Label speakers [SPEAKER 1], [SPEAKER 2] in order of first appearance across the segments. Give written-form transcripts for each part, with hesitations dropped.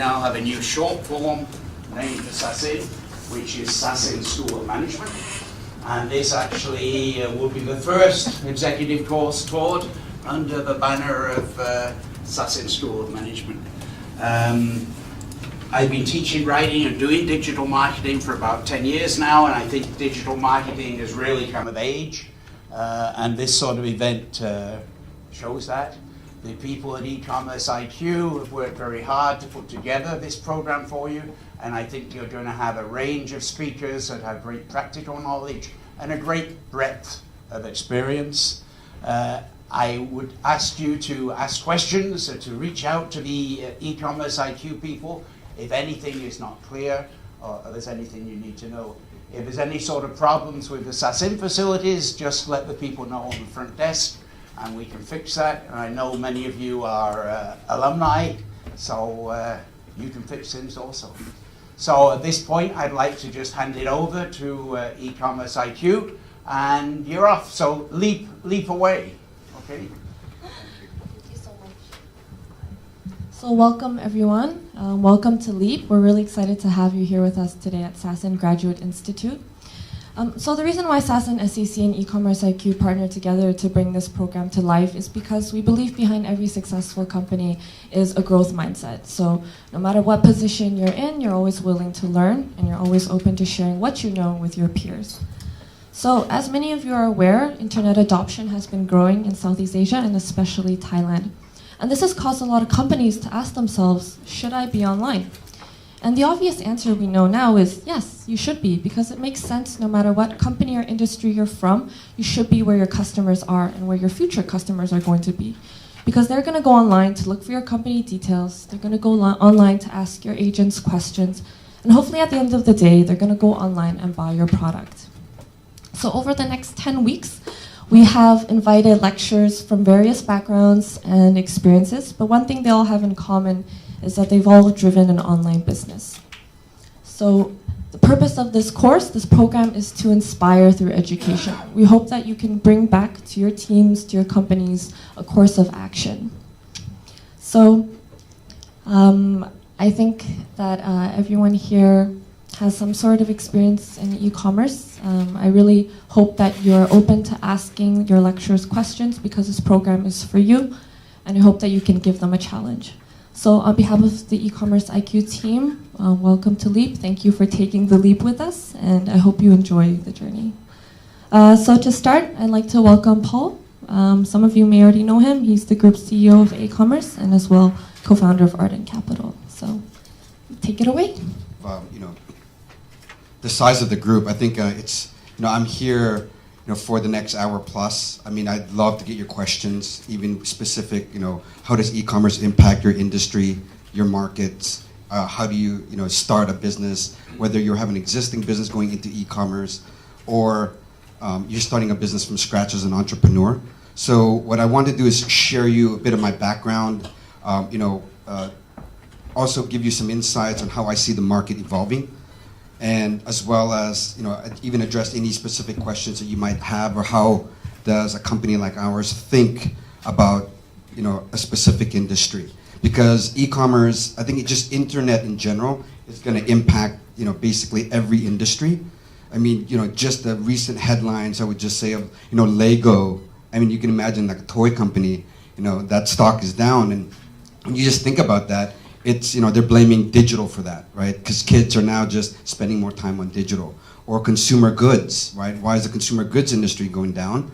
[SPEAKER 1] now have a new short form named for Sasin, which is Sasin School of Management. And this actually will be the first executive course taught under the banner of Sasin School of Management. I've been teaching, writing, and doing digital marketing for about 10 years now, and I think digital marketing has really come of age. And this sort of event shows that. The people at ecommerceIQ have worked very hard to put together this program for you, and I think you're going to have a range of speakers that have great practical knowledge and a great breadth of experience. I would ask you to ask questions, to reach out to the ecommerceIQ people if anything is not clear or there's anything you need to know. If there's any sort of problems with the Sasin facilities, just let the people know on the front desk and we can fix that. And I know many of you are alumni, so you can fix things also. So at this point, I'd like to just hand it over to ecommerceIQ, and you're off. So leap away, okay?
[SPEAKER 2] So welcome everyone. Welcome to LEAP. We're really excited to have you here with us today at Sasin Graduate Institute. So the reason why Sasin SEC and ecommerceIQ partner together to bring this program to life is because we believe behind every successful company is a growth mindset. So no matter what position you're in, you're always willing to learn and you're always open to sharing what you know with your peers. So as many of you are aware, internet adoption has been growing in Southeast Asia and especially Thailand. And this has caused a lot of companies to ask themselves, should I be online? And the obvious answer we know now is yes, you should be, because it makes sense no matter what company or industry you're from, you should be where your customers are and where your future customers are going to be. Because they're going to go online to look for your company details, they're going to go online to ask your agents questions, and hopefully at the end of the day, they're going to go online and buy your product. So over the next 10 weeks, we have invited lecturers from various backgrounds and experiences, but one thing they all have in common is that they've all driven an online business. So the purpose of this course, this program, is to inspire through education. We hope that you can bring back to your teams, to your companies, a course of action. So I think that everyone here has some sort of experience in e-commerce. I really hope that you're open to asking your lecturers questions because this program is for you, and I hope that you can give them a challenge. So on behalf of the ecommerceIQ team, welcome to LEAP. Thank you for taking the leap with us, and I hope you enjoy the journey. So to start, I'd like to welcome Paul. Some of you may already know him. He's the group CEO of ecommerce and as well co-founder of Ardent Capital. So take it away.
[SPEAKER 3] The size of the group, I think it's, I'm here, for the next hour plus. I mean, I'd love to get your questions, even specific, how does e-commerce impact your industry, your markets? How do you, start a business, whether you have an existing business going into e-commerce or you're starting a business from scratch as an entrepreneur. So what I want to do is share you a bit of my background, also give you some insights on how I see the market evolving, and as well as even address any specific questions that you might have, or how does a company like ours think about a specific industry. Because e-commerce, I think just internet in general is going to impact basically every industry. I mean, just the recent headlines I would just say of Lego. I mean, you can imagine like a toy company, that stock is down, and when you just think about that, it's, they're blaming digital for that, right? Because kids are now just spending more time on digital. Or consumer goods, right? Why is the consumer goods industry going down?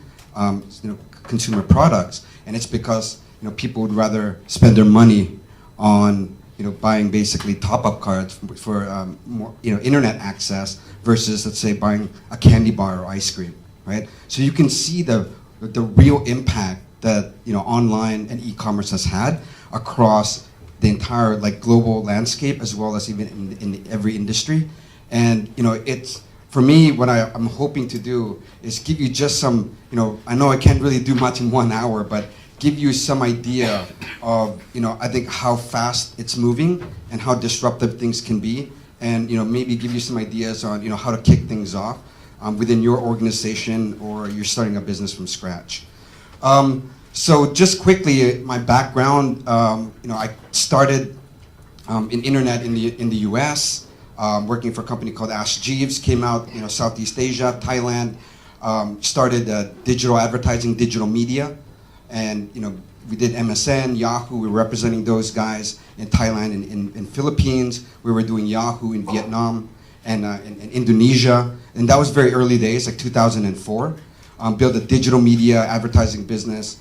[SPEAKER 3] Consumer products. And it's because, people would rather spend their money on, buying basically top-up cards for more, internet access versus, let's say, buying a candy bar or ice cream, right? So you can see the real impact that, online and e-commerce has had across the entire global landscape, as well as even in every industry. And it's, for me, what I'm hoping to do is give you just some, I know I can't really do much in 1 hour, but give you some idea of, I think how fast it's moving and how disruptive things can be, and maybe give you some ideas on how to kick things off within your organization, or you're starting a business from scratch. So just quickly, my background, I started in internet in the US, working for a company called Ask Jeeves, came out, Southeast Asia, Thailand, started digital advertising, digital media, and we did MSN, Yahoo. We were representing those guys in Thailand and in Philippines. We were doing Yahoo in Vietnam and in Indonesia, and that was very early days, like 2004. Built a digital media advertising business.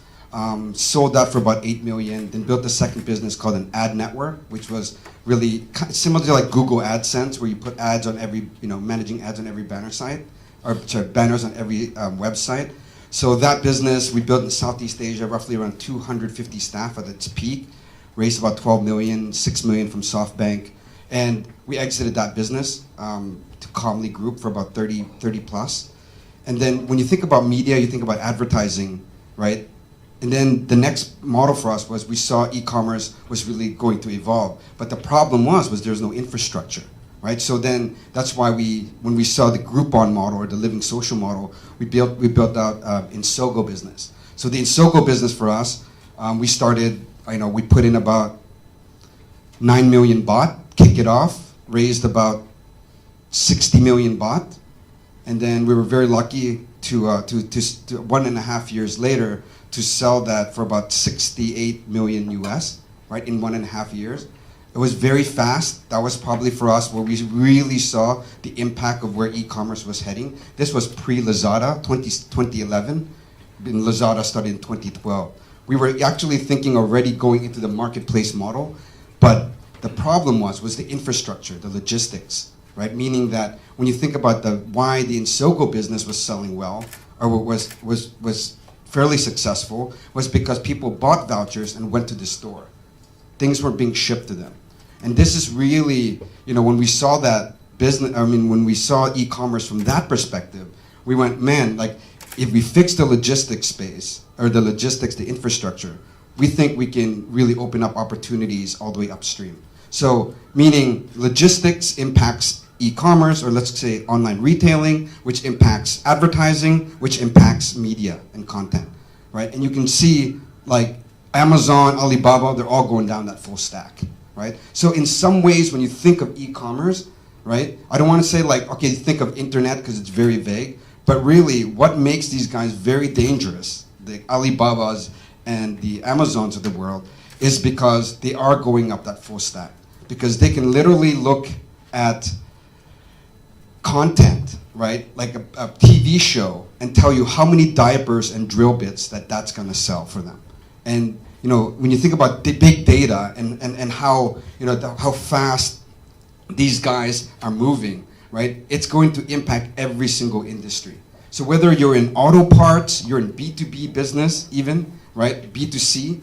[SPEAKER 3] Sold that for about 8 million, then built a second business called an ad network, which was really similar to like Google AdSense, where you put ads on every, managing ads on every banner site, or sorry, banners on every website. So that business we built in Southeast Asia, roughly around 250 staff at its peak, raised about 12 million, 6 million from SoftBank, and we exited that business to Comly Group for about 30 plus. And then when you think about media, you think about advertising, right? And then the next model for us was we saw e-commerce was really going to evolve. But the problem was there's no infrastructure, right? So then that's why when we saw the Groupon model or the living social model, we built out Insogo business. So the Insogo business for us, we started, we put in about 9 million baht, kick it off, raised about 60 million baht. And then we were very lucky to 1.5 years later, to sell that for about 68 million US, right, in 1.5 years. It was very fast. That was probably for us where we really saw the impact of where e-commerce was heading. This was pre-Lazada, 2011. And Lazada started in 2012. We were actually thinking already going into the marketplace model, but the problem was the infrastructure, the logistics, right? Meaning that when you think about why the Insogo business was selling well, or was fairly successful, was because people bought vouchers and went to the store. Things were being shipped to them. And this is really, when we saw that business, when we saw e-commerce from that perspective, we went, man, like, if we fix the logistics space, or the infrastructure, we think we can really open up opportunities all the way upstream. So, meaning logistics impacts e-commerce, or let's say online retailing, which impacts advertising, which impacts media and content, right? And you can see like Amazon, Alibaba, they're all going down that full stack, right? So in some ways, when you think of e-commerce, right, I don't want to say like, okay, think of internet because it's very vague, but really what makes these guys very dangerous, the Alibabas and the Amazons of the world, is because they are going up that full stack. Because they can literally look at content, right, like a TV show, and tell you how many diapers and drill bits that's going to sell for them. And when you think about the big data and how how fast these guys are moving, right, it's going to impact every single industry. So whether you're in auto parts, you're in B2B business, even right, B2C,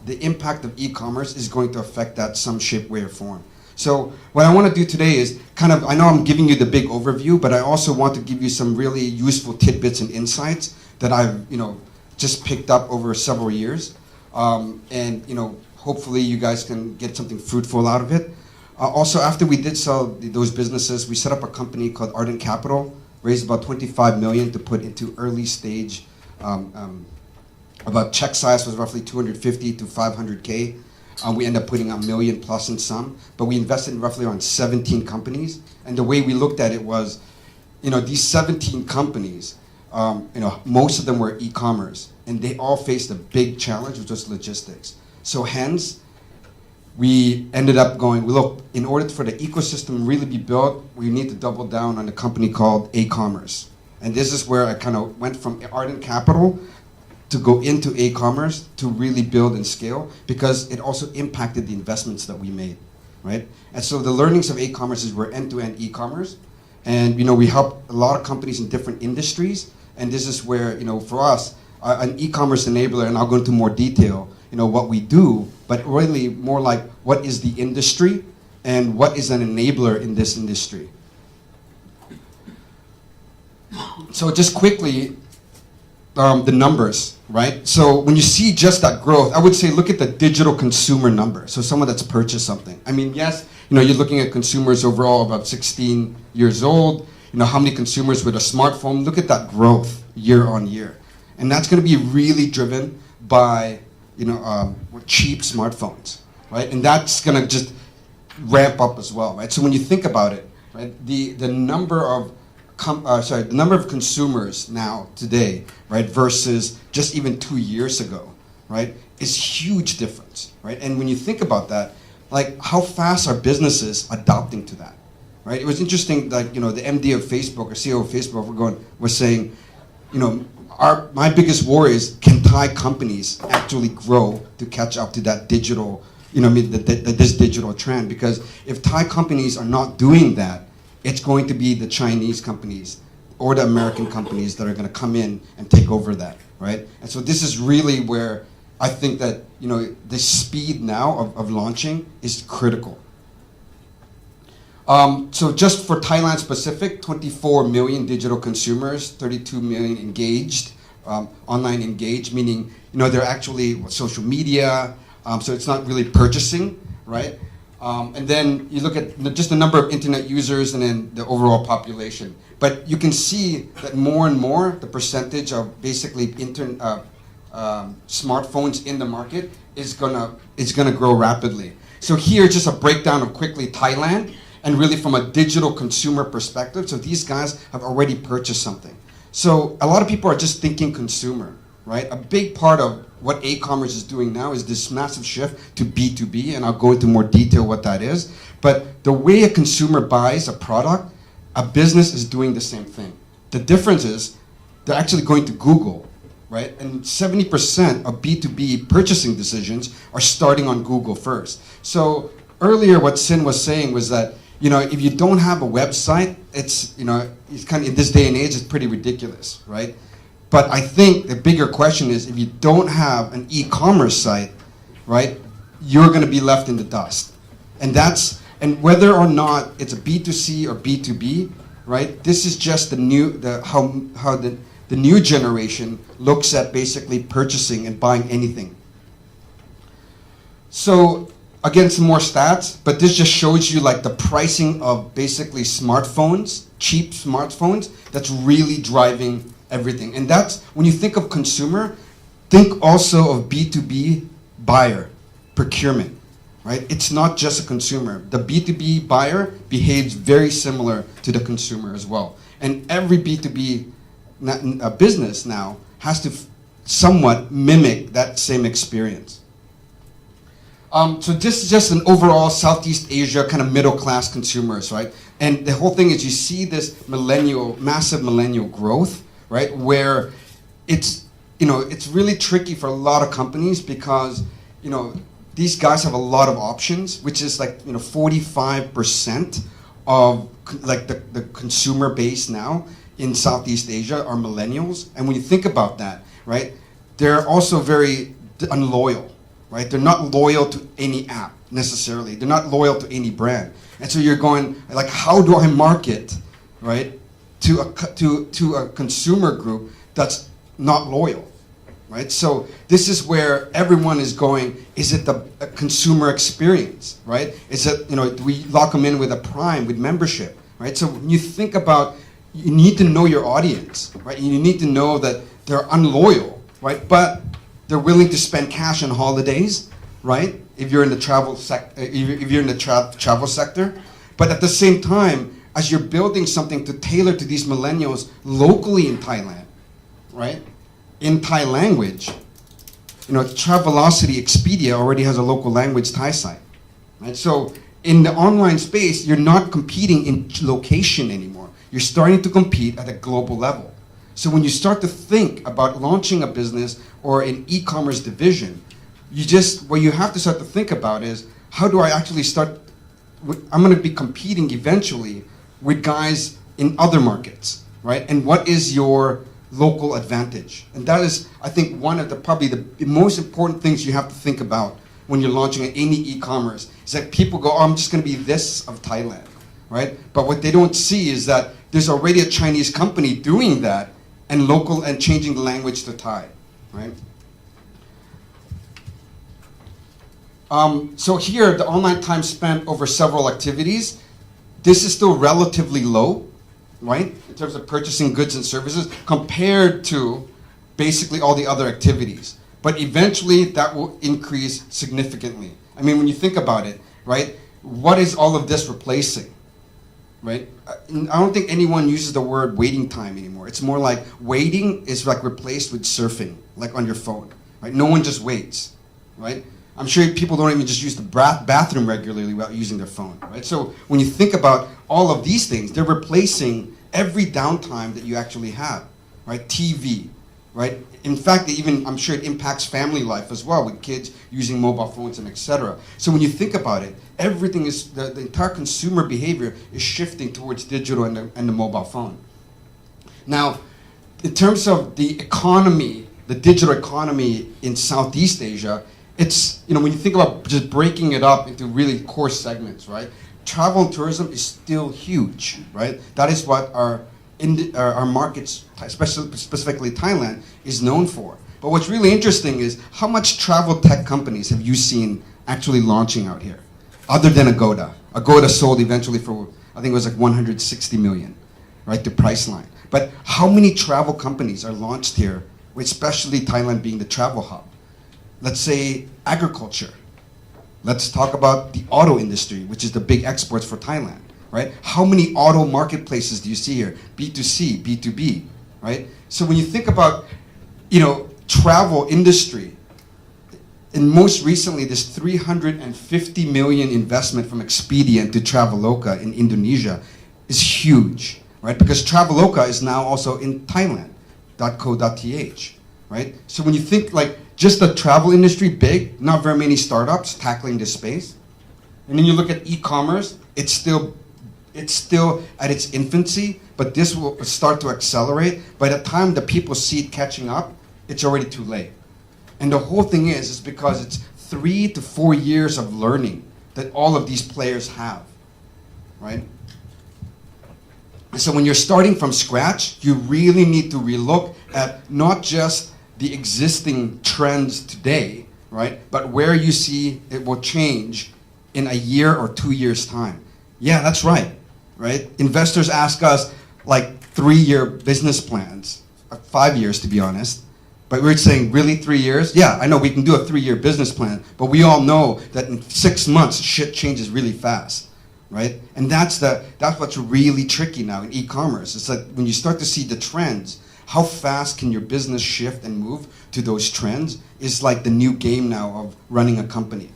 [SPEAKER 3] the impact of e-commerce is going to affect that some shape, way, or form. So what I want to do today is I know I'm giving you the big overview, but I also want to give you some really useful tidbits and insights that I've, just picked up over several years. And, hopefully you guys can get something fruitful out of it. Also, after we did sell those businesses, we set up a company called Ardent Capital, raised about 25 million to put into early stage. About check size was roughly 250 to 500K. We ended up putting $1 million plus in some, but we invested in roughly around 17 companies. And the way we looked at it was, these 17 companies, most of them were e-commerce, and they all faced a big challenge, which was logistics. So hence, we ended up going, look, in order for the ecosystem really be built, we need to double down on a company called aCommerce. And this is where I kind of went from Ardent Capital to go into aCommerce to really build and scale, because it also impacted the investments that we made, right? And so the learnings of aCommerce is we're end-to-end e-commerce, and we help a lot of companies in different industries, and this is where, for us, an e-commerce enabler, and I'll go into more detail, what we do, but really more like what is the industry and what is an enabler in this industry. So just quickly, the numbers, right? So when you see just that growth, I would say look at the digital consumer number. So someone that's purchased something. I mean, yes, you're looking at consumers overall about 16 years old. How many consumers with a smartphone? Look at that growth year on year. And that's going to be really driven by, cheap smartphones. right? And that's going to just ramp up as well, right? So when you think about it, right, the number of the number of consumers now today, right, versus just even 2 years ago, right, is huge difference, right? And when you think about that, like how fast are businesses adopting to that, right? It was interesting, like, you know, the MD of Facebook or CEO of Facebook was saying, you know, my biggest worry is, can Thai companies actually grow to catch up to that digital, you know, this digital trend? Because if Thai companies are not doing that, it's going to be the Chinese companies or the American companies that are going to come in and take over that, right? And so this is really where I think that, you know, the speed now of launching is critical. So just for Thailand specific, 24 million digital consumers, 32 million engaged, online engaged, meaning, you know, they're actually social media, so it's not really purchasing, right? And then you look at just the number of internet users and then the overall population. But you can see that more and more the percentage of basically smartphones in the market is gonna grow rapidly. So here, just a breakdown of quickly Thailand, and really from a digital consumer perspective. So these guys have already purchased something. So a lot of people are just thinking consumer, right? A big part of what aCommerce is doing now is this massive shift to B2B, and I'll go into more detail what that is. But the way a consumer buys a product, a business is doing the same thing. The difference is they're actually going to Google, right? And 70% of B2B purchasing decisions are starting on Google first. So earlier what Sin was saying was that, you know, if you don't have a website, it's, you know, it's kind of, in this day and age, it's pretty ridiculous, right? But I think the bigger question is, if you don't have an e-commerce site, right, you're going to be left in the dust. And whether or not it's a B2C or B2B, right, this is just how the new generation looks at basically purchasing and buying anything. So again, some more stats, but this just shows you like the pricing of basically smartphones, cheap smartphones, that's really driving everything. And that's, when you think of consumer, think also of B2B buyer, procurement, right? It's not just a consumer. The B2B buyer behaves very similar to the consumer as well. And every B2B business now has to somewhat mimic that same experience. So this is just an overall Southeast Asia kind of middle class consumers, right? And the whole thing is, you see this massive millennial growth, right? Where it's, you know, it's really tricky for a lot of companies because, you know, these guys have a lot of options, which is like, you know, 45% of like the consumer base now in Southeast Asia are millennials. And when you think about that, right, they're also very unloyal. Right? They're not loyal to any app necessarily. They're not loyal to any brand. And so you're going, like, how do I market, right, to a consumer group that's not loyal, right? So this is where everyone is going, is it the consumer experience, right? Is it, you know, do we lock them in with a Prime, with membership, right? So when you think about, you need to know your audience, right? You need to know that they're unloyal, right? But they're willing to spend cash on holidays, right? If you're in the travel travel sector, but at the same time, as you're building something to tailor to these millennials locally in Thailand, right? In Thai language, you know, Travelocity Expedia already has a local language Thai site, right? So in the online space, you're not competing in location anymore. You're starting to compete at a global level. So when you start to think about launching a business or an e-commerce division, what you have to start to think about is, how do I actually start, I'm going to be competing eventually with guys in other markets, right? And what is your local advantage? And that is, I think, one of probably the most important things you have to think about when you're launching any e-commerce, is that people go, oh, I'm just going to be this of Thailand, right? But what they don't see is that there's already a Chinese company doing that, and changing the language to Thai, right? So here, the online time spent over several activities, this is still relatively low, right? In terms of purchasing goods and services compared to basically all the other activities. But eventually that will increase significantly. I mean, when you think about it, right, what is all of this replacing, right? I don't think anyone uses the word waiting time anymore. It's more like waiting is like replaced with surfing, like on your phone, right? No one just waits, right? I'm sure people don't even just use the bathroom regularly without using their phone, right? So when you think about all of these things, they're replacing every downtime that you actually have, right? TV, right? In fact, I'm sure it impacts family life as well with kids using mobile phones and etc. So when you think about it, everything is, the entire consumer behavior is shifting towards digital and the mobile phone. Now, in terms of the economy, the digital economy in Southeast Asia, it's, when you think about just breaking it up into really core segments, right? Travel and tourism is still huge, right? That is what our markets, specifically Thailand, is known for. But what's really interesting is how much travel tech companies have you seen actually launching out here, other than Agoda? Agoda sold eventually for, I think it was like 160 million, right, the Priceline. But how many travel companies are launched here, especially Thailand being the travel hub? Let's say agriculture. Let's talk about the auto industry, which is the big exports for Thailand, right? How many auto marketplaces do you see here? B2C, B2B, right? So when you think about, travel industry, and most recently this 350 million investment from Expedia to Traveloka in Indonesia is huge, right? Because Traveloka is now also in Thailand.co.th, right? So when you think like just the travel industry big, not very many startups tackling this space. And then you look at e-commerce, it's still at its infancy, but this will start to accelerate. By the time the people see it catching up, it's already too late. And the whole thing is because it's 3 to 4 years of learning that all of these players have, right? And so when you're starting from scratch, you really need to relook at not just the existing trends today, right? But where you see it will change in a year or 2 years' time. Yeah, that's right, right? Investors ask us like 3-year business plans, 5 years to be honest. But we're saying, really 3 years? Yeah, I know we can do a 3-year business plan, but we all know that in 6 months, shit changes really fast, right? And that's what's really tricky now in e-commerce. It's like when you start to see the trends, how fast can your business shift and move to those trends is like the new game now of running a company,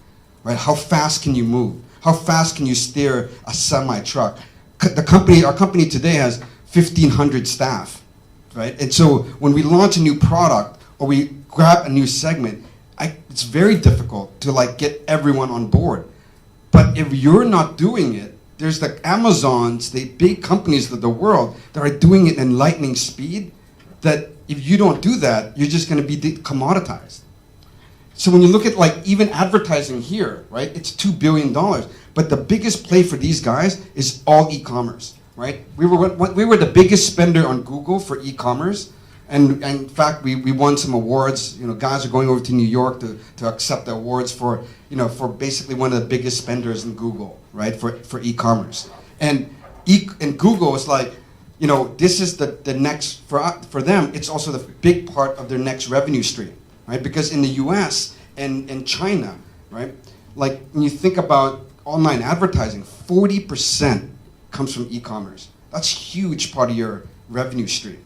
[SPEAKER 3] right? How fast can you move? How fast can you steer a semi-truck? Our company today has 1,500 staff, right? And so when we launch a new product or we grab a new segment, it's very difficult to like get everyone on board. But if you're not doing it, there's the Amazons, the big companies of the world that are doing it in lightning speed, that if you don't do that, you're just going to be commoditized. So when you look at like even advertising here, right, it's $2 billion. But the biggest play for these guys is all e-commerce, right? We were the biggest spender on Google for e-commerce. And in fact, we won some awards. Guys are going over to New York to accept the awards for basically one of the biggest spenders in Google, right, for e-commerce. And Google is like, this is the next, for them, it's also the big part of their next revenue stream, right? Because in the US and China, right, like when you think about online advertising, 40% comes from e-commerce. That's a huge part of your revenue stream.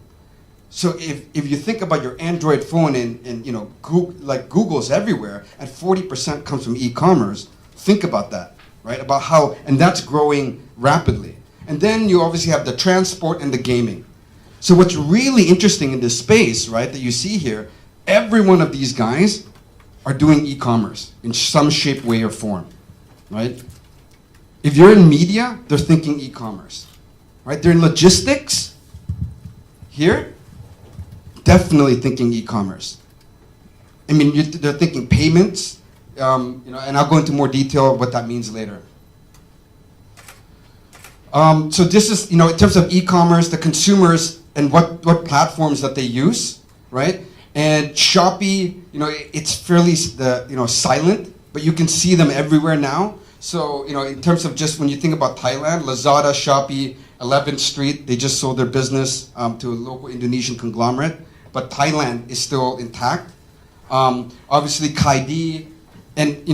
[SPEAKER 3] So if you think about your Android phone and Google, like Google's everywhere, and 40% comes from e-commerce, think about that, right? About how, and that's growing rapidly. And then you obviously have the transport and the gaming. So what's really interesting in this space, right, that you see here, every one of these guys are doing e-commerce in some shape, way, or form, right? If you're in media, they're thinking e-commerce, right? They're in logistics, here, definitely thinking e-commerce. I mean, they're thinking payments, and I'll go into more detail of what that means later. So this is, in terms of e-commerce, the consumers and what platforms that they use, right? And Shopee, it's fairly silent, but you can see them everywhere now. So, in terms of just when you think about Thailand, Lazada, Shopee, 11th Street, they just sold their business to a local Indonesian conglomerate, but Thailand is still intact. Obviously, Kaidi, and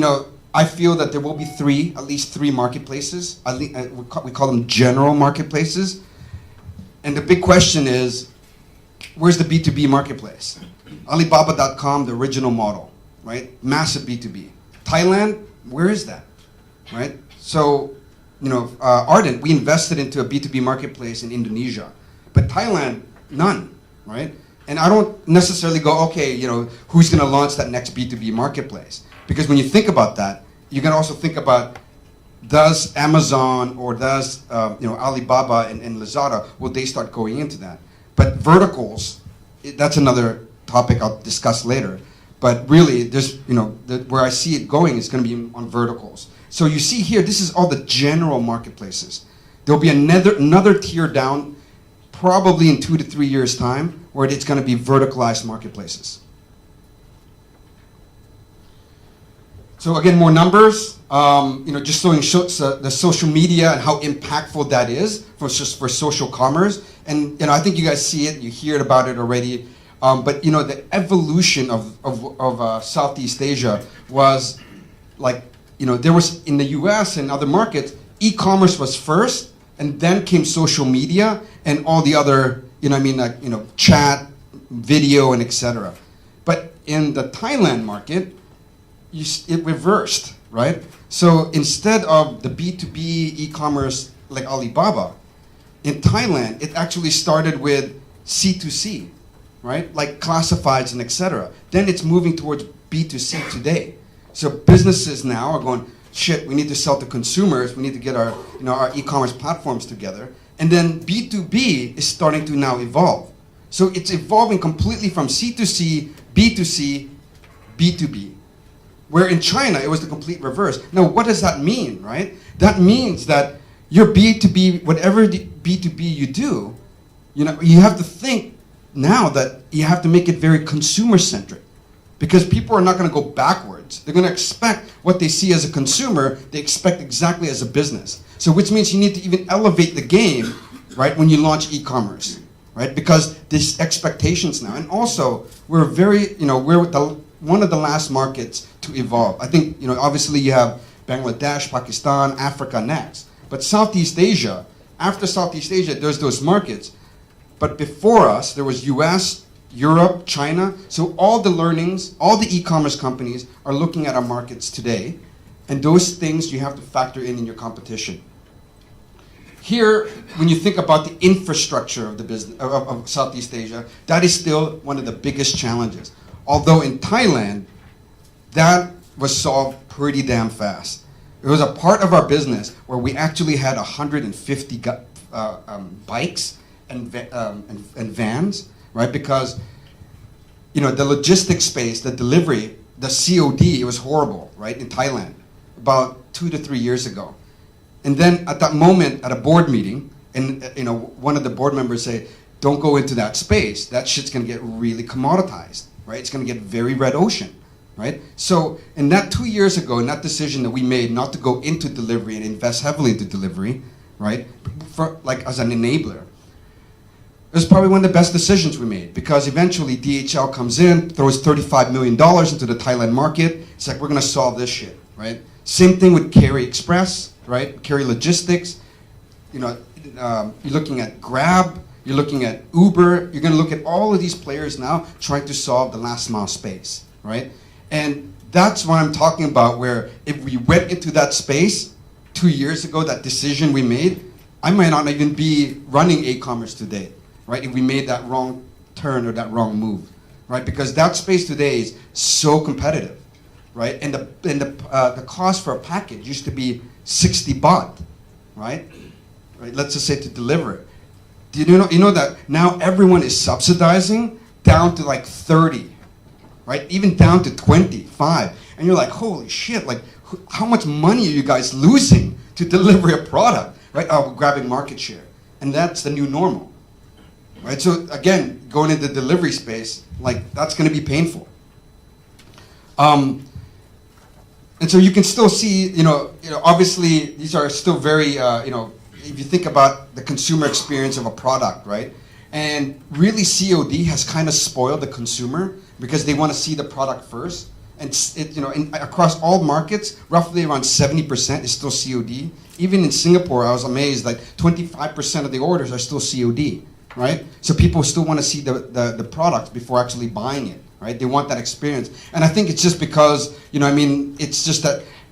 [SPEAKER 3] I feel that there will be at least three marketplaces. We call them general marketplaces. And the big question is, where's the B2B marketplace? Alibaba.com, the original model, right? Massive B2B. Thailand, where is that, right? So, Ardent, we invested into a B2B marketplace in Indonesia. But Thailand, none, right? And I don't necessarily go, okay, who's going to launch that next B2B marketplace? Because when you think about that, you can also think about, does Amazon or does Alibaba and Lazada, will they start going into that? But verticals, that's another topic I'll discuss later. But really, there's, where I see it going is going to be on verticals. So you see here, this is all the general marketplaces. There'll be another tier down, probably in 2 to 3 years' time, where it's going to be verticalized marketplaces. So again, more numbers. Just showing the social media and how impactful that is for social commerce. And I think you guys see it, you hear about it already. But the evolution of Southeast Asia was like, there was in the U.S. and other markets, e-commerce was first, and then came social media and all the other, chat, video, and etc. But in the Thailand market, it reversed, right? So instead of the B2B e-commerce like Alibaba, in Thailand, it actually started with C2C, right? Like classifieds and etc. Then it's moving towards B2C today. So businesses now are going, shit, we need to sell to consumers. We need to get our e-commerce platforms together. And then B2B is starting to now evolve. So it's evolving completely from C2C, B2C, B2B. Where in China, it was the complete reverse. Now, what does that mean, right? That means that your B2B, whatever B2B you do, you have to think now that you have to make it very consumer-centric. Because people are not going to go backwards. They're going to expect what they see as a consumer, they expect exactly as a business. So which means you need to even elevate the game, right, when you launch e-commerce, right? Because there's expectations now. And also, we're one of the last markets to evolve. I think, obviously you have Bangladesh, Pakistan, Africa next. But Southeast Asia, after Southeast Asia, there's those markets. But before us, there was US, Europe, China. So all the learnings, all the e-commerce companies are looking at our markets today. And those things you have to factor in your competition. Here, when you think about the infrastructure of the business of Southeast Asia, that is still one of the biggest challenges. Although in Thailand, that was solved pretty damn fast. It was a part of our business where we actually had 150 bikes and vans, right? Because, the logistics space, the delivery, the COD, it was horrible, right, in Thailand, about 2 to 3 years ago. And then at that moment, at a board meeting, and one of the board members say, don't go into that space. That shit's going to get really commoditized, right? It's going to get very red ocean, right? So, in that 2 years ago, in that decision that we made not to go into delivery and invest heavily into delivery, right, as an enabler, it was probably one of the best decisions we made, because eventually DHL comes in, throws $35 million into the Thailand market. It's like, we're going to solve this shit, right? Same thing with Carry Express, right? Carry Logistics. You're looking at Grab. You're looking at Uber. You're going to look at all of these players now trying to solve the last mile space, right? And that's what I'm talking about, where if we went into that space 2 years ago, that decision we made, I might not even be running ecommerce today, right? If we made that wrong turn or that wrong move, right? Because that space today is so competitive, right? And the cost for a package used to be 60 baht, right? Let's just say to deliver it. Do you know that now everyone is subsidizing down to like 30, right? Even down to 25. And you're like, holy shit, like how much money are you guys losing to deliver a product, right? Oh, we're grabbing market share. And that's the new normal, right? So again, going into the delivery space, like that's going to be painful. And so you can still see, obviously these are still very, if you think about the consumer experience of a product, right? And really COD has kind of spoiled the consumer because they want to see the product first. And across all markets, roughly around 70% is still COD. Even in Singapore, I was amazed, like 25% of the orders are still COD, right? So people still want to see the product before actually buying it, right? They want that experience. And I think it's just because, it's just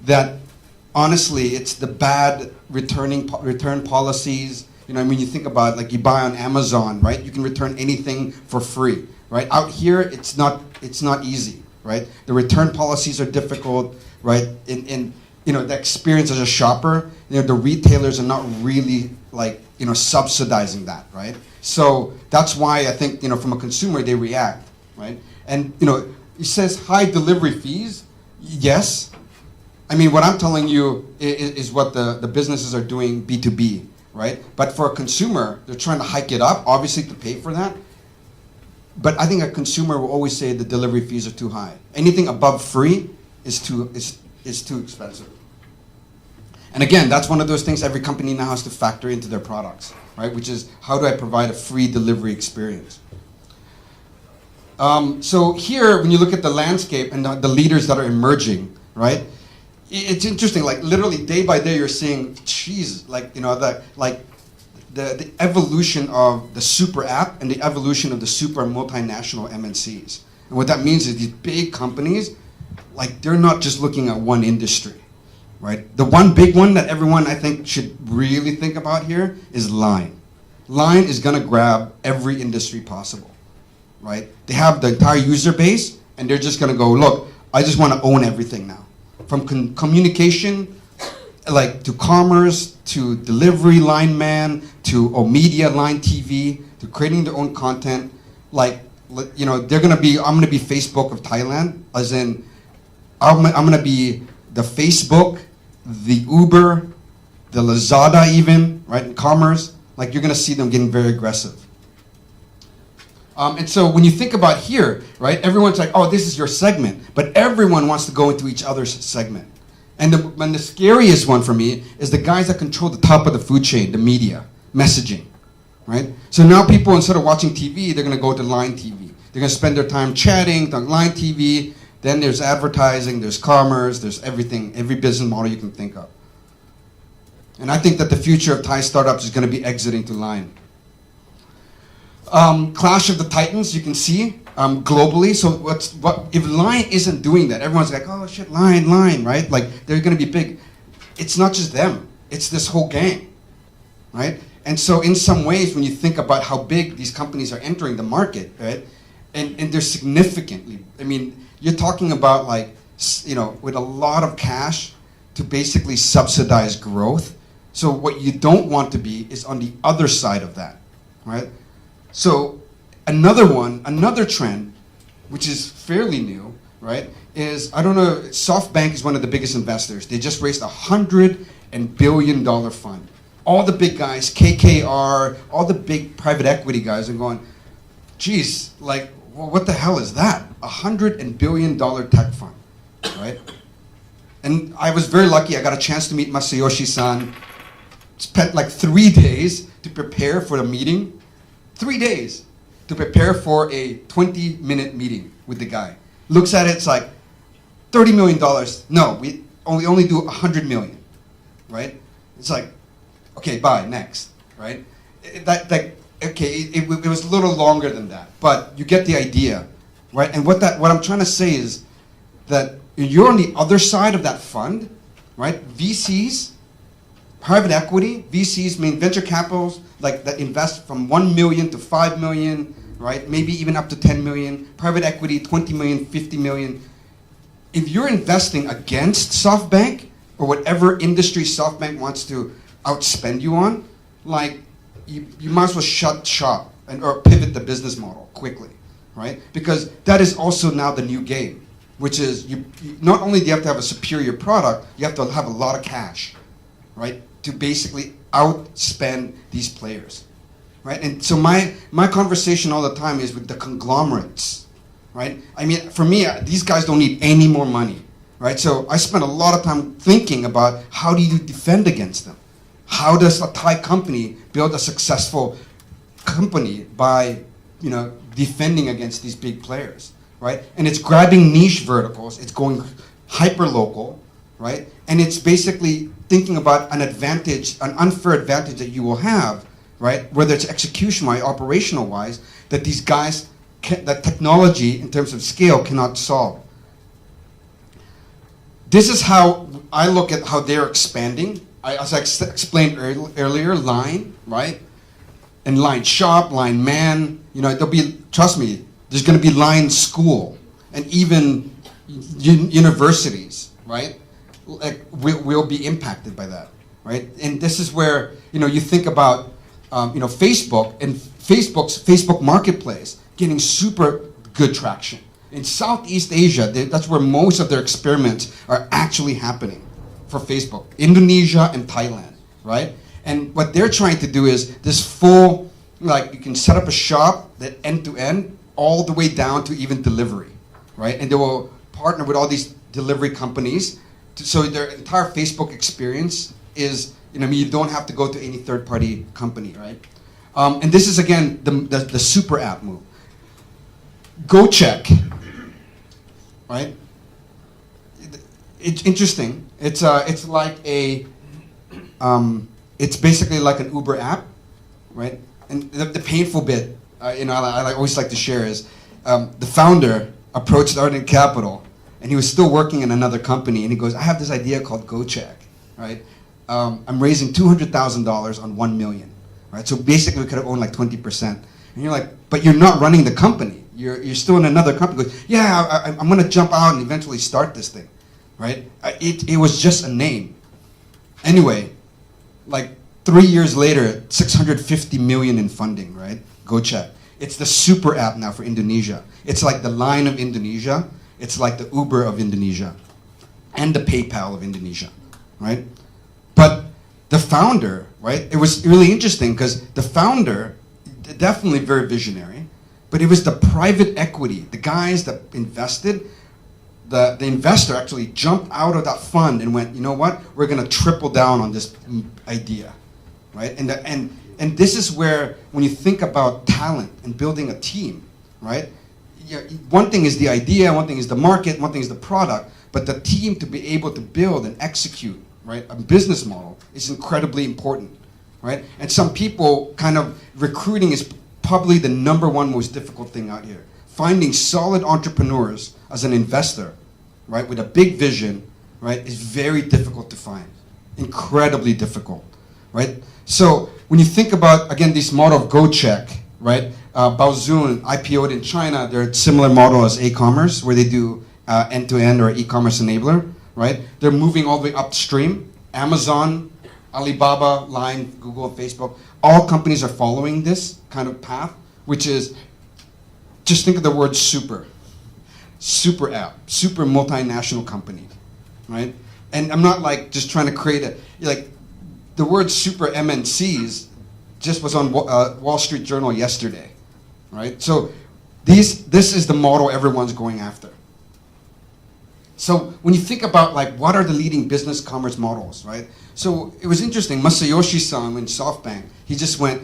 [SPEAKER 3] that honestly, it's the bad return policies. You think about, like, you buy on Amazon, right? You can return anything for free, right? Out here, it's not easy, right? The return policies are difficult, right? The experience as a shopper, the retailers are not really, like, subsidizing that, right? So that's why I think, from a consumer, they react, right? And, it says high delivery fees. Yes. What I'm telling you is what the businesses are doing B2B, right? But for a consumer, they're trying to hike it up, obviously, to pay for that. But I think a consumer will always say the delivery fees are too high. Anything above free is too expensive. And again, that's one of those things every company now has to factor into their products, right? Which is, how do I provide a free delivery experience? So here, when you look at the landscape and the leaders that are emerging, right? It's interesting. Like, literally day by day, you're seeing, the evolution of the super app and the evolution of the super multinational MNCs. And what that means is these big companies, like, they're not just looking at one industry, right? The one big one that everyone, I think, should really think about here is Line. Line is gonna grab every industry possible, right? They have the entire user base, and they're just gonna go, look, I just wanna own everything now. From communication, like, to commerce, to delivery line man, to media line TV, to creating their own content. Like, they're gonna be, I'm gonna be Facebook of Thailand, as in, I'm gonna be the Facebook, the Uber, the Lazada even, right, in commerce. Like, you're gonna see them getting very aggressive. And so when you think about here, right, everyone's like, oh, this is your segment, but everyone wants to go into each other's segment. And the scariest one for me is the guys that control the top of the food chain, the media, messaging, right? So now people, instead of watching TV, they're going to go to Line TV. They're going to spend their time chatting on Line TV. Then there's advertising, there's commerce, there's everything, every business model you can think of. And I think that the future of Thai startups is going to be exiting to Line. Clash of the Titans, you can see globally. So if Line isn't doing that? Everyone's like, oh shit, Line, right? Like, they're going to be big. It's not just them. It's this whole gang, right? And so in some ways, when you think about how big these companies are entering the market, right? And they're significantly, you're talking about, like, with a lot of cash to basically subsidize growth. So what you don't want to be is on the other side of that, right? So another trend, which is fairly new, right, is, I don't know, SoftBank is one of the biggest investors. They just raised $100 billion fund. All the big guys, KKR, all the big private equity guys are going, geez, like, well, what the hell is that? $100 billion tech fund, right? And I was very lucky. I got a chance to meet Masayoshi-san. Spent like 3 days to prepare for the meeting. 3 days to prepare for a 20-minute meeting with the guy. Looks at it, it's like, $30 million. No, we only do 100 million, right? It's like, okay, bye, next, right? It was a little longer than that, but you get the idea, right? And what I'm trying to say is that you're on the other side of that fund, right? VCs, private equity, VCs mean venture capitals, like, that invest from 1 million to 5 million, right? Maybe even up to 10 million. Private equity, 20 million, 50 million. If you're investing against SoftBank or whatever industry SoftBank wants to outspend you on, like, you might as well shut shop or pivot the business model quickly, right? Because that is also now the new game, which is you not only do you have to have a superior product, you have to have a lot of cash, right? To basically outspend these players, right? And so my conversation all the time is with the conglomerates, right? For me, these guys don't need any more money, right? So I spend a lot of time thinking about, how do you defend against them? How does a Thai company build a successful company by, defending against these big players, right? And it's grabbing niche verticals, it's going hyper-local, right? And it's basically thinking about an advantage, an unfair advantage that you will have, right? Whether it's execution-wise, operational-wise, that these guys, that technology in terms of scale cannot solve. This is how I look at how they're expanding. As I explained earlier, line, right? And line shop, line man, you know, there'll be, trust me, there's going to be line school and even universities, right? Like will be impacted by that, right? And this is where, you know, you think about, you know, Facebook and Facebook Marketplace getting super good traction. In Southeast Asia, that's where most of their experiments are actually happening for Facebook. Indonesia and Thailand, right? And what they're trying to do is this full, like you can set up a shop that end to end, all the way down to even delivery, right? And they will partner with all these delivery companies. So their entire Facebook experience is, you know, I mean, you don't have to go to any third-party company, right? And this is, again, the super app move. GoCheck, right? It's interesting. It's like a, it's basically like an Uber app, right? And the painful bit, you know, I always like to share is, the founder approached Arden Capital, and he was still working in another company, and he goes, I have this idea called GoCheck, right? I'm raising $200,000 on 1 million, right? So basically we could have owned like 20%. And you're like, but you're not running the company. You're still in another company. He goes, yeah, I'm gonna jump out and eventually start this thing, right? It was just a name. Anyway, like 3 years later, 650 million in funding, right? GoCheck. It's the super app now for Indonesia. It's like the Line of Indonesia. It's like the Uber of Indonesia and the PayPal of Indonesia, right? But the founder, right? It was really interesting because the founder, definitely very visionary, but it was the private equity, the guys that invested, the investor actually jumped out of that fund and went, you know what? We're going to triple down on this idea, right? And this is where, when you think about talent and building a team, right? One thing is the idea, one thing is the market, one thing is the product, but the team to be able to build and execute, right, a business model is incredibly important, right? And some people kind of, recruiting is probably the #1 most difficult thing out here. Finding solid entrepreneurs as an investor, right, with a big vision, right, is very difficult to find. Incredibly difficult, right? So when you think about, again, this model of GoCheck, right, Baozun IPO'd in China, they're a similar model as ecommerce, where they do end-to-end or ecommerce enabler, right? They're moving all the way upstream. Amazon, Alibaba, Line, Google, Facebook, all companies are following this kind of path, which is, just think of the word super. Super app, super multinational company, right? And I'm not like just trying to create a, like, the word super MNCs just was on Wall Street Journal yesterday, right? So this is the model everyone's going after. So when you think about, like, what are the leading business commerce models, right? So it was interesting, Masayoshi-san in SoftBank, he just went,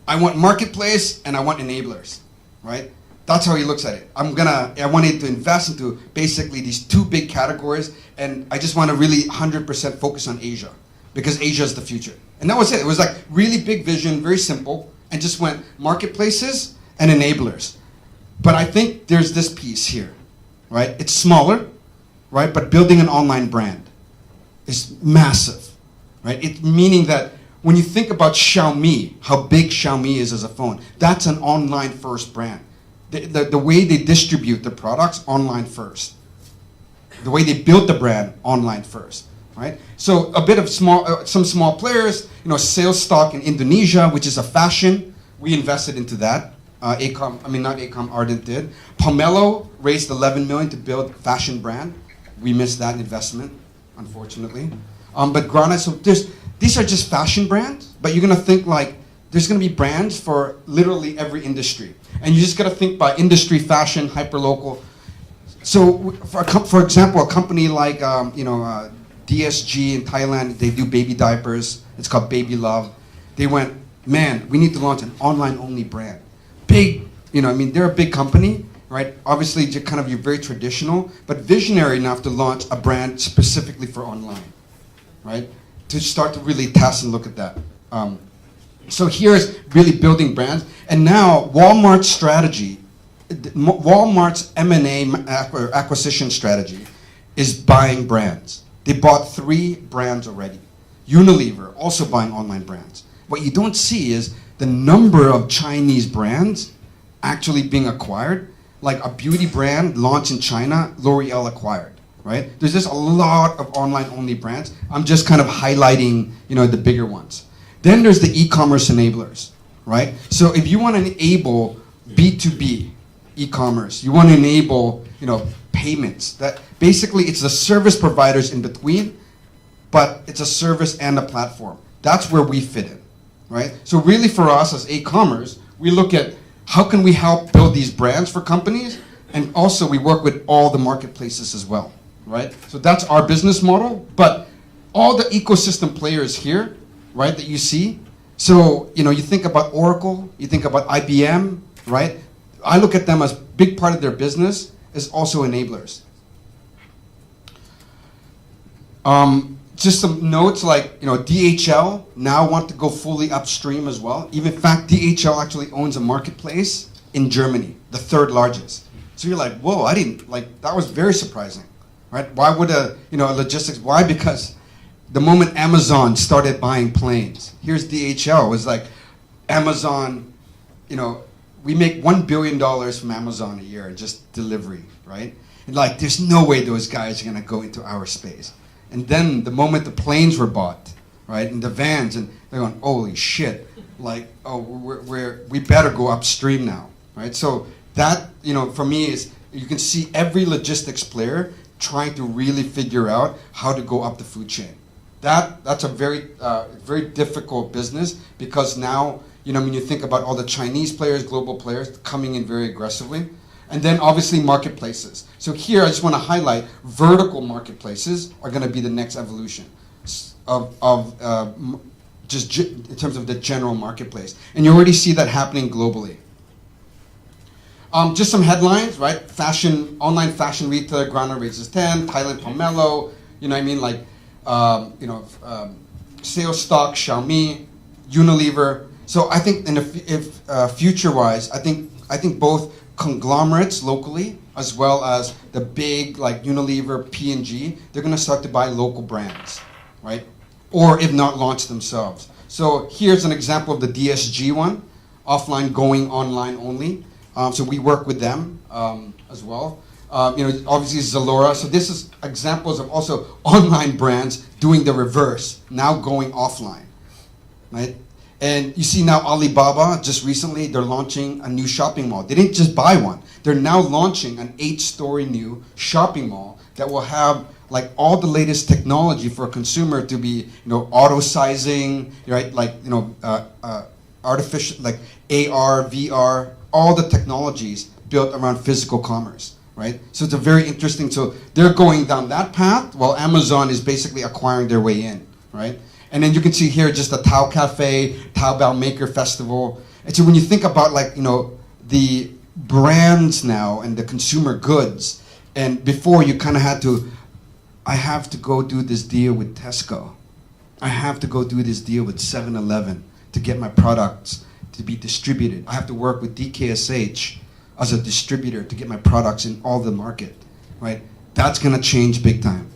[SPEAKER 3] I want marketplace and I want enablers, right? That's how he looks at it. I wanted to invest into basically these two big categories, and I just want to really 100% focus on Asia, because Asia is the future. And that was it. It was like really big vision, very simple, and just went marketplaces and enablers. But I think there's this piece here, right? It's smaller, right? But building an online brand is massive, right? It meaning that when you think about Xiaomi, how big Xiaomi is as a phone, that's an online first brand. The way they distribute the products, online first. The way they build the brand, online first, right? So a bit of some small players, you know, sales stock in Indonesia, which is a fashion, we invested into that. Arden did. Pomelo raised 11 million to build a fashion brand. We missed that investment, unfortunately. But Grana, so these are just fashion brands, but you're gonna think like, there's going to be brands for literally every industry. And you just got to think by industry, fashion, hyperlocal. So for example, a company like DSG in Thailand, they do baby diapers. It's called Baby Love. They went, man, we need to launch an online-only brand. Big, they're a big company, right? Obviously, you're very traditional, but visionary enough to launch a brand specifically for online, right? To start to really test and look at that. So here's really building brands. And now Walmart's strategy, Walmart's M&A acquisition strategy is buying brands. They bought 3 brands already. Unilever also buying online brands. What you don't see is the number of Chinese brands actually being acquired. Like a beauty brand launched in China, L'Oreal acquired, right? There's just a lot of online-only brands. I'm just kind of highlighting, the bigger ones. Then there's the e-commerce enablers, right? So if you want to enable B2B e-commerce, you want to enable, payments. That basically it's the service providers in between, but it's a service and a platform. That's where we fit in, right? So really for us as aCommerce, we look at how can we help build these brands for companies, and also we work with all the marketplaces as well, right? So that's our business model, but all the ecosystem players here, right, that you see. So, you think about Oracle, you think about IBM, right? I look at them as big part of their business is also enablers. Just some notes like, DHL now want to go fully upstream as well. Even in fact, DHL actually owns a marketplace in Germany, the 3rd largest. So you're like, whoa, that was very surprising, right? Why would logistics, why? Because the moment Amazon started buying planes, here's DHL, it was like, Amazon, we make $1 billion from Amazon a year, just delivery, right? And there's no way those guys are gonna go into our space. And then the moment the planes were bought, right, and the vans, and they're going, holy shit, we better go upstream now, right? So that, for me is, you can see every logistics player trying to really figure out how to go up the food chain. That's a very, very difficult business because now, when you think about all the Chinese players, global players coming in very aggressively, and then obviously marketplaces. So here I just want to highlight vertical marketplaces are going to be the next evolution of just in terms of the general marketplace. And you already see that happening globally. Just some headlines, right? Online fashion retailer, Grana raises 10, Thailand Pomelo, sales stock, Xiaomi, Unilever. So I think if future-wise, I think both conglomerates locally as well as the big like Unilever, P&G, they're going to start to buy local brands, right? Or if not, launch themselves. So here's an example of the DSG one, offline going online only. So we work with them as well. Obviously Zalora. So this is examples of also online brands doing the reverse, now going offline, right? And you see now Alibaba, just recently, they're launching a new shopping mall. They didn't just buy one. They're now launching an 8-story new shopping mall that will have like all the latest technology for a consumer to be, auto sizing, right? Artificial, like AR, VR, all the technologies built around physical commerce, right? So it's a very interesting, so they're going down that path while Amazon is basically acquiring their way in, right? And then you can see here just the Tao Cafe, Taobao Maker Festival. And so when you think about the brands now and the consumer goods, and before you kind of had to, I have to go do this deal with Tesco. I have to go do this deal with 7-Eleven to get my products to be distributed. I have to work with DKSH as a distributor to get my products in all the market, right? That's gonna change big time.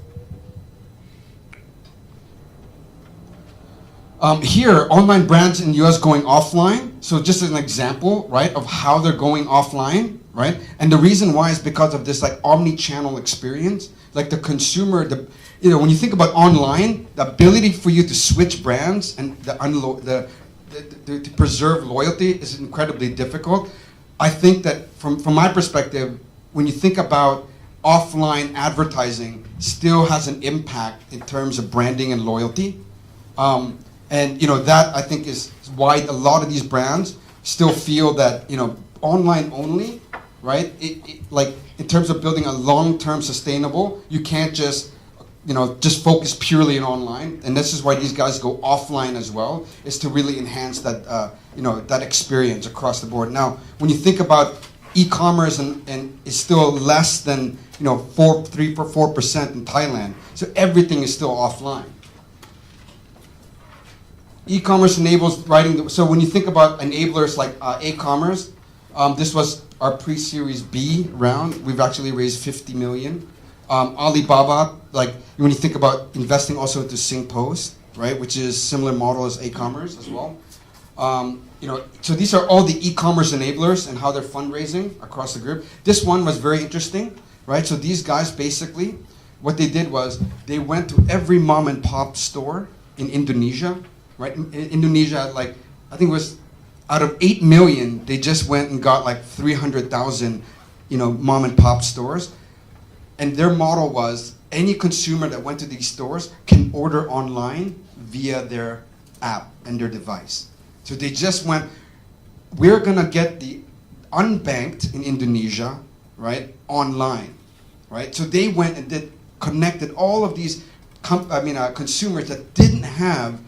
[SPEAKER 3] Here, online brands in the US going offline. So just as an example, right, of how they're going offline, right? And the reason why is because of this like omni-channel experience. Like the consumer, when you think about online, the ability for you to switch brands and to preserve loyalty is incredibly difficult. I think that from my perspective, when you think about offline advertising, still has an impact in terms of branding and loyalty. And that I think is why a lot of these brands still feel that online only, right? Like in terms of building a long-term sustainable, you can't just focus purely on online. And this is why these guys go offline as well, is to really enhance that that experience across the board. Now, when you think about e-commerce and is still less than 4% in Thailand. So everything is still offline. E-commerce enables writing. So when you think about enablers like aCommerce, this was our pre-series B round. We've actually raised 50 million. Alibaba, like when you think about investing also into SingPost, right, which is similar model as aCommerce as well. So these are all the e-commerce enablers and how they're fundraising across the group. This one was very interesting, right? So these guys basically, what they did was they went to every mom and pop store in Indonesia, right? In Indonesia, like I think it was out of 8 million, they just went and got like 300,000, mom and pop stores. And their model was any consumer that went to these stores can order online via their app and their device. So they just went, we're gonna get the unbanked in Indonesia, right, online, right? So they went and connected all of these consumers that didn't have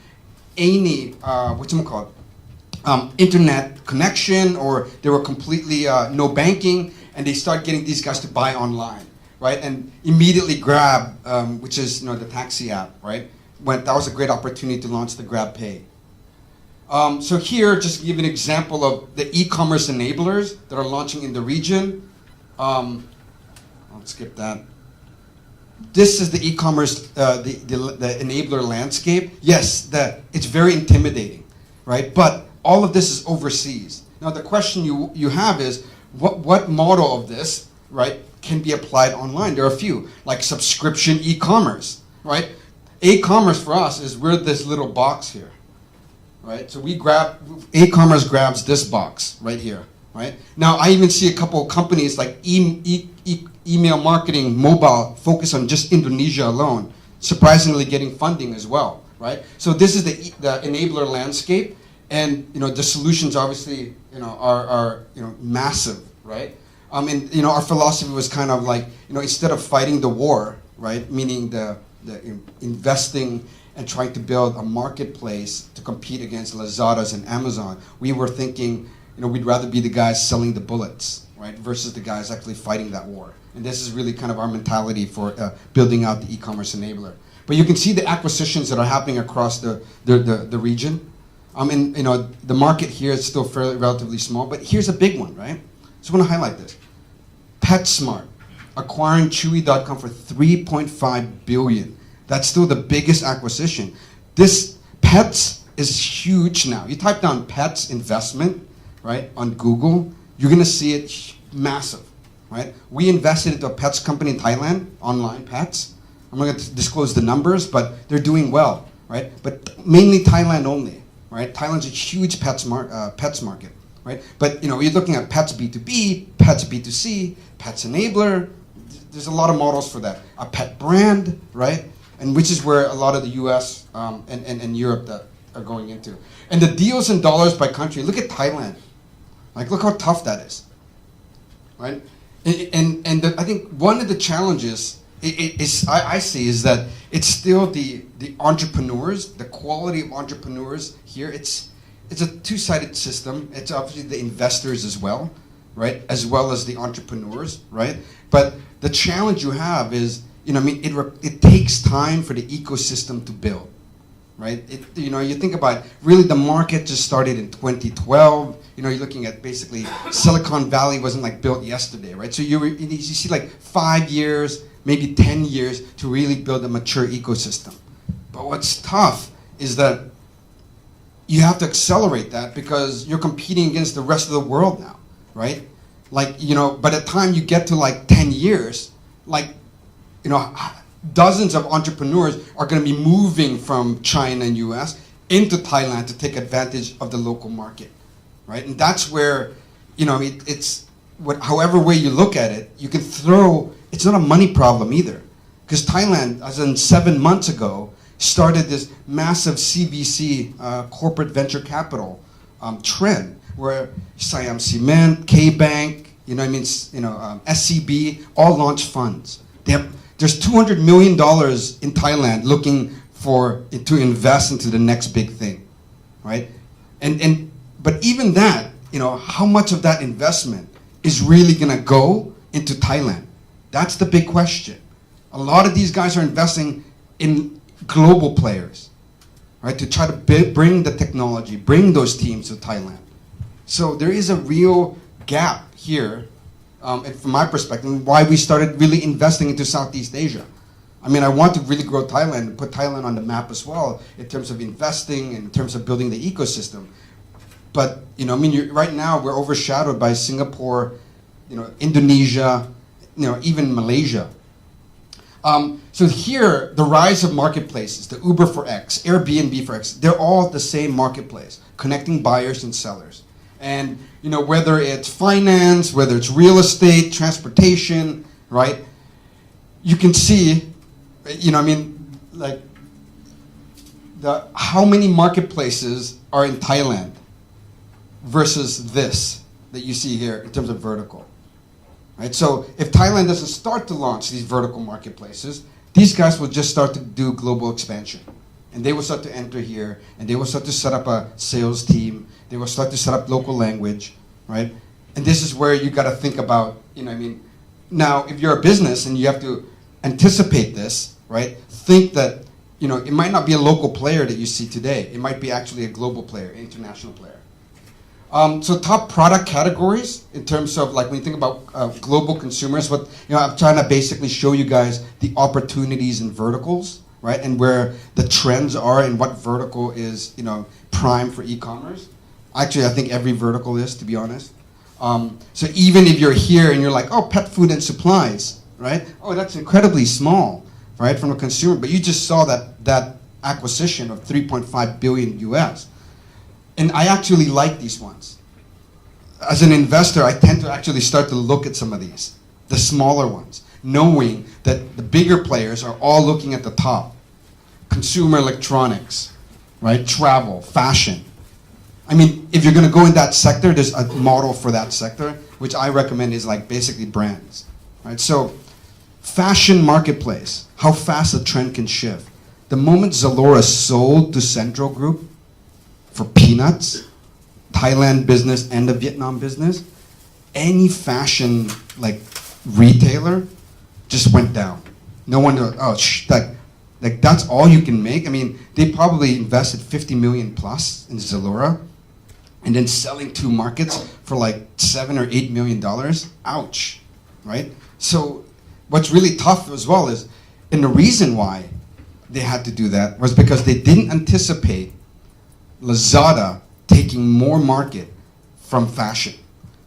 [SPEAKER 3] any, internet connection, or they were completely no banking, and they start getting these guys to buy online, right? And immediately Grab, which is the taxi app, right? That was a great opportunity to launch the Grab Pay. So here, just to give an example of the e-commerce enablers that are launching in the region. I'll skip that. This is the e-commerce, the enabler landscape. Yes, it's very intimidating, right? But all of this is overseas. Now the question you have is, what model of this, right, can be applied online? There are a few, like subscription e-commerce, right? aCommerce for us is we're this little box here, right? So aCommerce grabs this box right here, right? Now I even see a couple of companies like email marketing, mobile, focus on just Indonesia alone, surprisingly getting funding as well, right? So this is the enabler landscape, and the solutions obviously are massive, right? And our philosophy was kind of like instead of fighting the war, right, meaning the investing and trying to build a marketplace to compete against Lazadas and Amazon, we were thinking we'd rather be the guys selling the bullets, right, versus the guys actually fighting that war. And this is really kind of our mentality for building out the e-commerce enabler. But you can see the acquisitions that are happening across the region. And the market here is still fairly relatively small, but here's a big one, right? So I want to highlight this. PetSmart acquiring Chewy.com for $3.5 billion. That's still the biggest acquisition. This Pets is huge now. You type down Pets investment, right, on Google, you're going to see it massive, right? We invested into a pets company in Thailand, online pets. I'm not going to disclose the numbers, but they're doing well, right? But mainly Thailand only, right? Thailand's a huge pets market, right? But you're looking at pets B2B, pets B2C, pets enabler. There's a lot of models for that. A pet brand, right? And which is where a lot of the US and Europe that are going into. And the deals in dollars by country, look at Thailand. Like, look how tough that is, right? I think one of the challenges I see is that it's still the entrepreneurs, the quality of entrepreneurs here. It's a two-sided system. It's obviously the investors as well, right? As well as the entrepreneurs, right? But the challenge you have is, it takes time for the ecosystem to build, right? You think about it, really the market just started in 2012. You're looking at basically Silicon Valley wasn't like built yesterday, right? So you see like 5 years, maybe 10 years to really build a mature ecosystem. But what's tough is that you have to accelerate that because you're competing against the rest of the world now, right? Like, by the time you get to like 10 years, like, dozens of entrepreneurs are going to be moving from China and US into Thailand to take advantage of the local market, right? And that's where, however way you look at it, you can it's not a money problem either. Because Thailand, as in 7 months ago, started this massive CVC, corporate venture capital trend, where Siam Cement, K-Bank, SCB, all launched funds. There's $200 million in Thailand looking to invest into the next big thing, right? But even that, how much of that investment is really going to go into Thailand? That's the big question. A lot of these guys are investing in global players, right, to try to bring the technology, bring those teams to Thailand. So there is a real gap here, and from my perspective, why we started really investing into Southeast Asia. I mean, I want to really grow Thailand and put Thailand on the map as well in terms of investing, in terms of building the ecosystem. But, you know, I mean, right now we're overshadowed by Singapore, you know, Indonesia, you know, even Malaysia. So here, the rise of marketplaces, the Uber for X, Airbnb for X, they're all the same marketplace, connecting buyers and sellers. And, you know, whether it's finance, whether it's real estate, transportation, right? You can see, you know, I mean, like, how many marketplaces are in Thailand versus this that you see here in terms of vertical. Right? So if Thailand doesn't start to launch these vertical marketplaces, these guys will just start to do global expansion. And they will start to enter here, and they will start to set up a sales team. They will start to set up local language, right? And this is where you got to think about, you know, I mean, now if you're a business and you have to anticipate this, right? Think that, you know, it might not be a local player that you see today. It might be actually a global player, international player. So top product categories in terms of, like, when you think about global consumers, what, you know, I'm trying to basically show you guys the opportunities in verticals, right? And where the trends are and what vertical is, you know, prime for e-commerce. Actually, I think every vertical is, to be honest. So even if you're here and you're like, oh, pet food and supplies, right? Oh, that's incredibly small, right, from a consumer. But you just saw that acquisition of 3.5 billion US. And I actually like these ones. As an investor, I tend to actually start to look at some of these, the smaller ones, knowing that the bigger players are all looking at the top. Consumer electronics, right? Travel, fashion. I mean, if you're going to go in that sector, there's a model for that sector, which I recommend is like basically brands, right? So, fashion marketplace, how fast a trend can shift. The moment Zalora sold to Central Group for peanuts, Thailand business and the Vietnam business, any fashion like retailer just went down. No one knows, like that's all you can make. I mean, they probably invested 50 million plus in Zalora, and then selling to markets for like $7 or $8 million. Ouch, right? So what's really tough as well is, and the reason why they had to do that was because they didn't anticipate Lazada taking more market from fashion.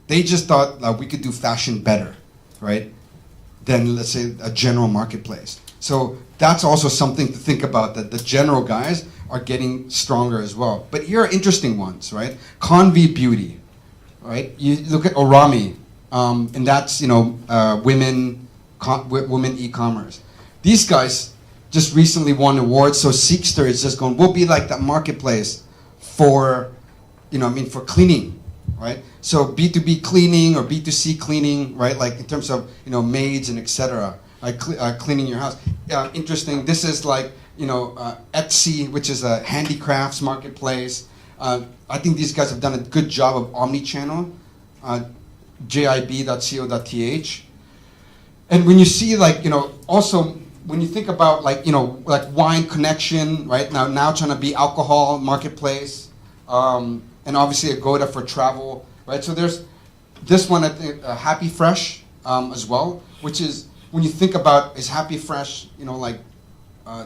[SPEAKER 3] They just thought we could do fashion better, right, than, let's say, a general marketplace. So that's also something to think about, that the general guys are getting stronger as well. But here are interesting ones, right? Convi Beauty, right? You look at Orami, and that's, you know, women e-commerce. These guys just recently won awards, so Seekster is just going, we'll be like that marketplace for, you know, I mean, for cleaning, right? So B2B cleaning or B2C cleaning, right? Like in terms of, you know, maids and etc. Like cleaning your house. Interesting. This is like, you know, Etsy, which is a handicrafts marketplace. I think these guys have done a good job of omnichannel. jib.co.th. And when you see, like, you know, also when you think about, like, you know, like Wine Connection, right? Now trying to be alcohol marketplace, and obviously Agoda for travel, right? So there's this one, I think, Happy Fresh as well, which is, when you think about, is Happy Fresh, you know, like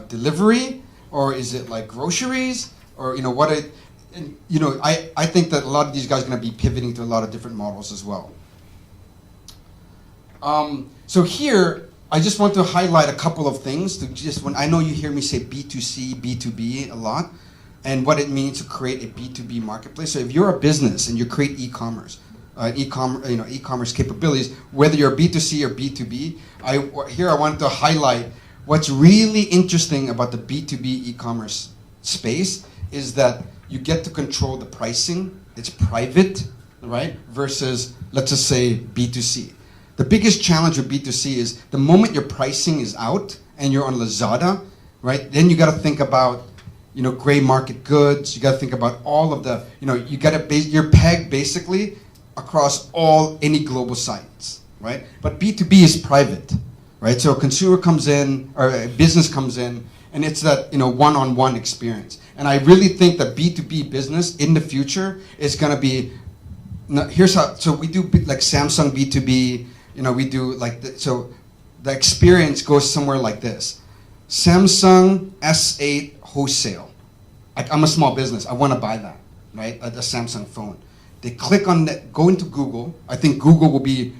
[SPEAKER 3] delivery, or is it like groceries, or, you know, what it, and, you know, I think that a lot of these guys are going to be pivoting to a lot of different models as well. So here, I just want to highlight a couple of things. When I know you hear me say B2C, B2B a lot, and what it means to create a B2B marketplace. So if you're a business and you create e-commerce, e-commerce capabilities, whether you're B2C or B2B, I wanted to highlight what's really interesting about the B2B e-commerce space is that you get to control the pricing. It's private, right? Versus, let's just say, B2C. The biggest challenge with B2C is the moment your pricing is out and you're on Lazada, right? Then you got to think about, you know, gray market goods. You got to think about all of the, you know, you got to you're pegged basically across any global sites, right? But B2B is private, right? So a consumer comes in, or a business comes in, and it's that, one-on-one experience. And I really think that B2B business in the future is going to be, here's how, so we do like Samsung B2B, we do like, so the experience goes somewhere like this. Samsung S8 wholesale. I'm a small business, I want to buy that, right? A Samsung phone. They click on that, go into Google. I think Google will be,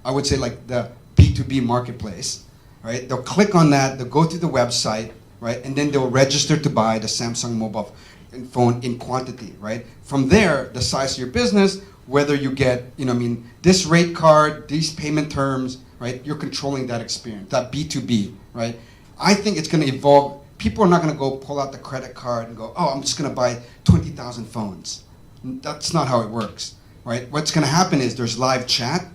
[SPEAKER 3] I would say, like the B2B marketplace, right? They'll click on that, they'll go to the website, right? And then they'll register to buy the Samsung mobile phone in quantity, right? From there, the size of your business, whether you get, this rate card, these payment terms, right? You're controlling that experience, that B2B, right? I think it's going to evolve. People are not going to go pull out the credit card and go, oh, I'm just going to buy 20,000 phones. That's not how it works, right? What's going to happen is there's live chat.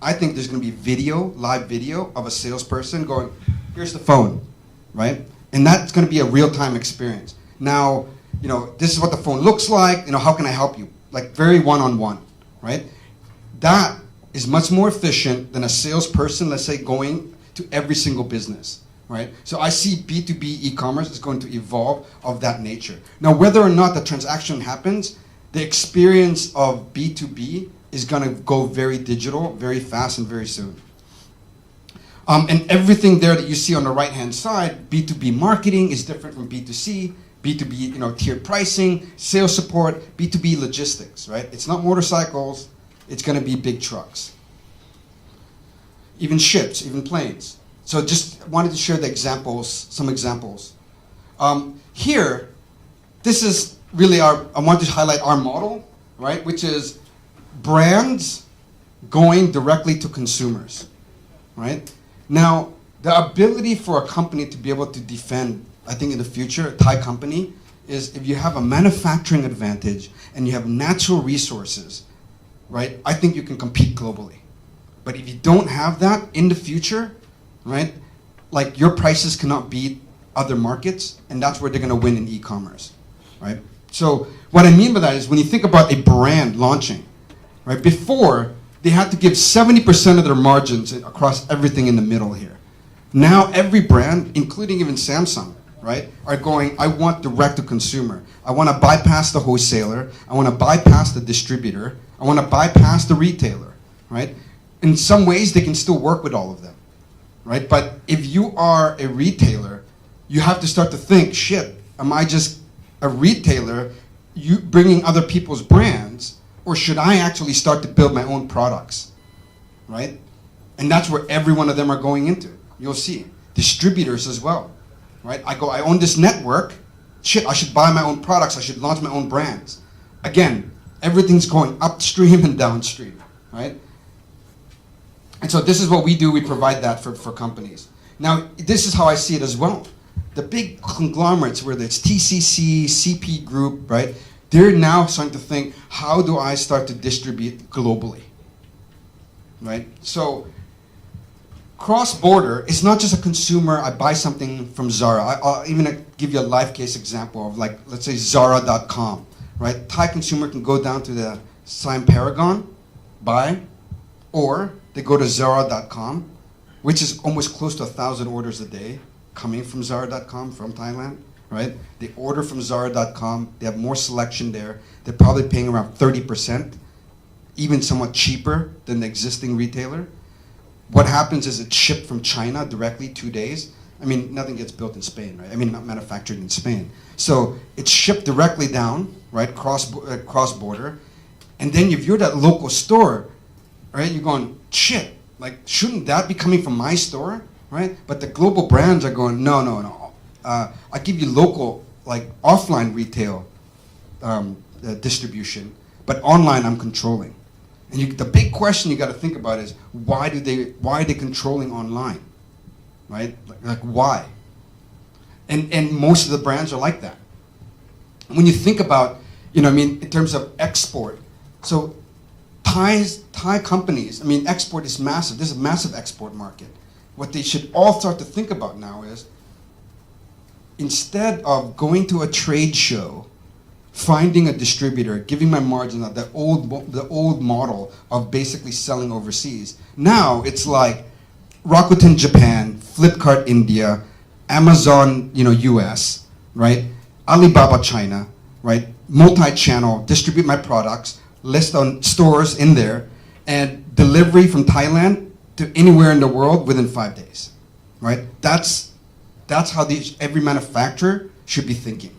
[SPEAKER 3] I think there's going to be live video of a salesperson going, here's the phone, right? And that's going to be a real-time experience. Now, this is what the phone looks like. How can I help you? Like very one-on-one, right? That is much more efficient than a salesperson, let's say, going to every single business, right? So I see B2B e-commerce is going to evolve of that nature. Now, whether or not the transaction happens, the experience of B2B is going to go very digital, very fast, and very soon. And everything there that you see on the right-hand side, B2B marketing is different from B2C, B2B, tiered pricing, sales support, B2B logistics, right? It's not motorcycles, it's going to be big trucks. Even ships, even planes. So just wanted to share the examples, some examples. Here, this is really I want to highlight our model, right? Which is brands going directly to consumers, right? Now, the ability for a company to be able to defend, I think in the future, a Thai company, is if you have a manufacturing advantage and you have natural resources, right? I think you can compete globally. But if you don't have that in the future, right? Like your prices cannot beat other markets, and that's where they're going to win in e-commerce, right? So what I mean by that is when you think about a brand launching, right? Before, they had to give 70% of their margins across everything in the middle here. Now every brand, including even Samsung, right, are going, I want direct to consumer. I want to bypass the wholesaler. I want to bypass the distributor. I want to bypass the retailer, right? In some ways, they can still work with all of them, right? But if you are a retailer, you have to start to think, shit, am I just a retailer bringing other people's brands, or should I actually start to build my own products, right? And that's where every one of them are going into. You'll see. Distributors as well, right? I own this network. Shit, I should buy my own products. I should launch my own brands. Again, everything's going upstream and downstream, right? And so this is what we do. We provide that for companies. Now, this is how I see it as well. The big conglomerates, whether it's TCC, CP Group, right? They're now starting to think, how do I start to distribute globally, right? So cross-border is not just a consumer, I buy something from Zara. I'll even give you a live case example of like, let's say Zara.com, right? Thai consumer can go down to the Siam Paragon, buy, or they go to Zara.com, which is almost close to 1,000 orders a day coming from Zara.com from Thailand. Right? They order from Zara.com. They have more selection there. They're probably paying around 30%, even somewhat cheaper than the existing retailer. What happens is it's shipped from China directly 2 days. I mean, nothing gets built in Spain, right? I mean, not manufactured in Spain. So it's shipped directly down, right? Cross-border. And then if you're that local store, right? You're going, shit, like, shouldn't that be coming from my store, right? But the global brands are going, no. I give you local, like offline retail distribution, but online I'm controlling. And the big question you got to think about is why are they controlling online, right? Like why? And most of the brands are like that. When you think about, in terms of export, so Thai companies, export is massive. This is a massive export market. What they should all start to think about now is, instead of going to a trade show, finding a distributor, giving my margin on the old model of basically selling overseas. Now it's like Rakuten Japan, Flipkart India, Amazon, US, right? Alibaba China, right? Multi-channel, distribute my products, list on stores in there, and delivery from Thailand to anywhere in the world within 5 days, right? That's how every manufacturer should be thinking,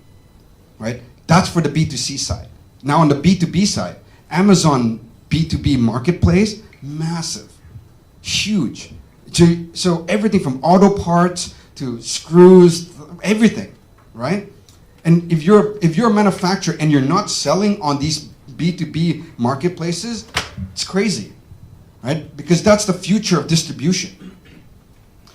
[SPEAKER 3] right? That's for the B2C side. Now on the B2B side, Amazon B2B marketplace, massive, huge. So everything from auto parts to screws, everything, right? And if you're a manufacturer and you're not selling on these B2B marketplaces, it's crazy, right? Because that's the future of distribution.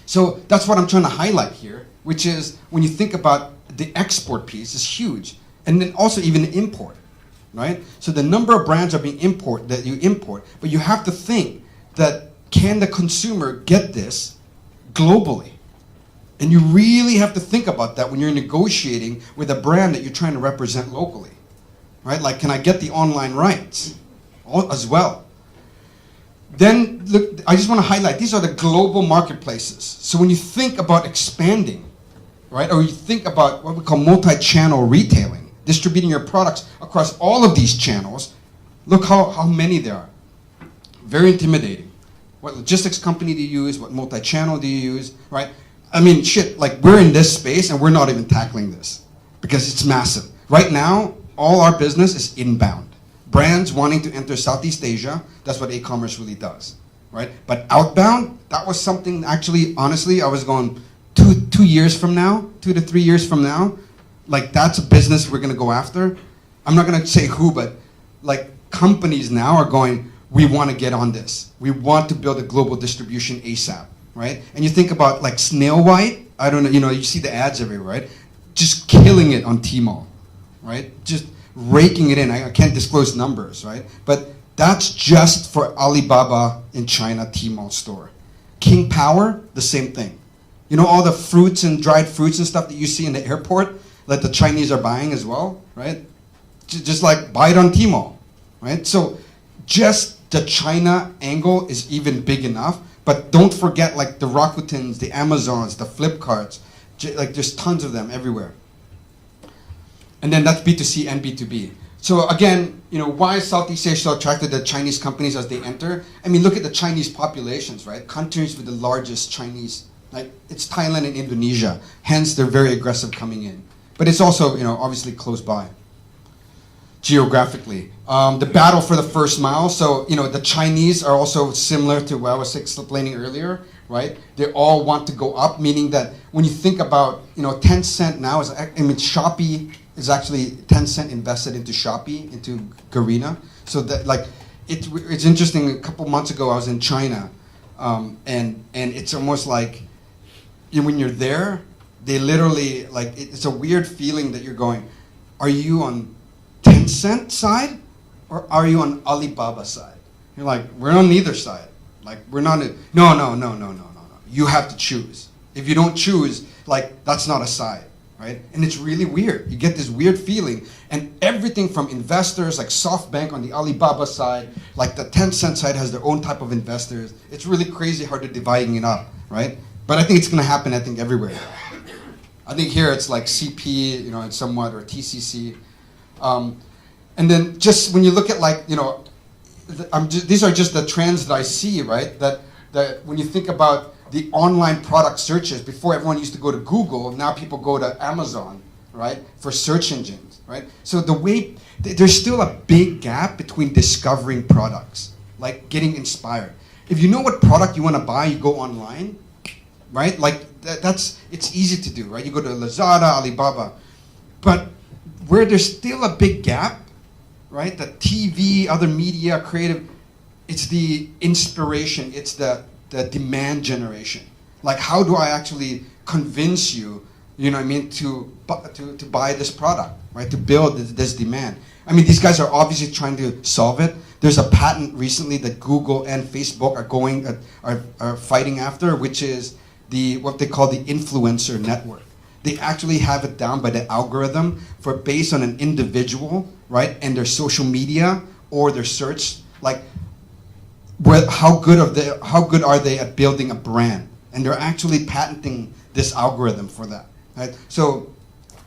[SPEAKER 3] So that's what I'm trying to highlight here, which is when you think about the export piece is huge, and then also even import, right? So the number of brands that you import, but you have to think that can the consumer get this globally? And you really have to think about that when you're negotiating with a brand that you're trying to represent locally, right? Like, can I get the online rights as well? Then, look, I just want to highlight, these are the global marketplaces. So when you think about expanding, right, or you think about what we call multi-channel retailing, distributing your products across all of these channels, look how many there are. Very intimidating. What logistics company do you use? What multi-channel do you use, right? I mean, shit, like we're in this space and we're not even tackling this because it's massive. Right now, all our business is inbound. Brands wanting to enter Southeast Asia, that's what e-commerce really does, right? But outbound, that was something actually, honestly, I was going 2 years from now, 2 to 3 years from now, like that's a business we're gonna go after. I'm not gonna say who, but like companies now are going, we wanna get on this. We want to build a global distribution ASAP. Right? And you think about like Snail White, I don't know, you see the ads everywhere, right? Just killing it on Tmall, right? Just raking it in. I can't disclose numbers, right? But that's just for Alibaba in China Tmall store. King Power, the same thing. You know all the fruits and dried fruits and stuff that you see in the airport that the Chinese are buying as well, right? Just like buy it on Tmall, right? So just the China angle is even big enough. But don't forget like the Rakutens, the Amazons, the Flipkarts, like there's tons of them everywhere. And then that's B2C and B2B. So again, why is Southeast Asia so attracted to Chinese companies as they enter? I mean, look at the Chinese populations, right? Countries with the largest Chinese, like it's Thailand and Indonesia. Hence, they're very aggressive coming in. But it's also, obviously close by. Geographically. The battle for the first mile, so the Chinese are also similar to what I was explaining earlier, right? They all want to go up, meaning that when you think about, Tencent now is, Shopee is actually, Tencent invested into Shopee, into Garena. So that like, it's interesting, a couple months ago I was in China, and it's almost like, when you're there, they literally, like, it's a weird feeling that you're going, are you on Tencent side or are you on Alibaba side? You're like, we're on neither side. Like, we're not, no. You have to choose. If you don't choose, like, that's not a side, right? And it's really weird. You get this weird feeling, and everything from investors, like SoftBank on the Alibaba side, like the Tencent side has their own type of investors. It's really crazy how they're dividing it up, right? But I think it's gonna happen, everywhere. I think here it's like CP, and somewhat, or TCC. And then just when you look at like, these are just the trends that I see, right? That when you think about the online product searches, before everyone used to go to Google, now people go to Amazon, right? For search engines, right? So there's still a big gap between discovering products, like getting inspired. If you know what product you want to buy, you go online, right? Like it's easy to do, right? You go to Lazada, Alibaba. But where there's still a big gap, right? The TV, other media, creative, it's the inspiration, it's the demand generation. Like, how do I actually convince you, to buy this product, right? To build this demand. I mean, these guys are obviously trying to solve it. There's a patent recently that Google and Facebook are fighting after, which is what they call the influencer network. They actually have it down by the algorithm for based on an individual, right, and their social media or their search, like how good are they at building a brand? And they're actually patenting this algorithm for that, right? So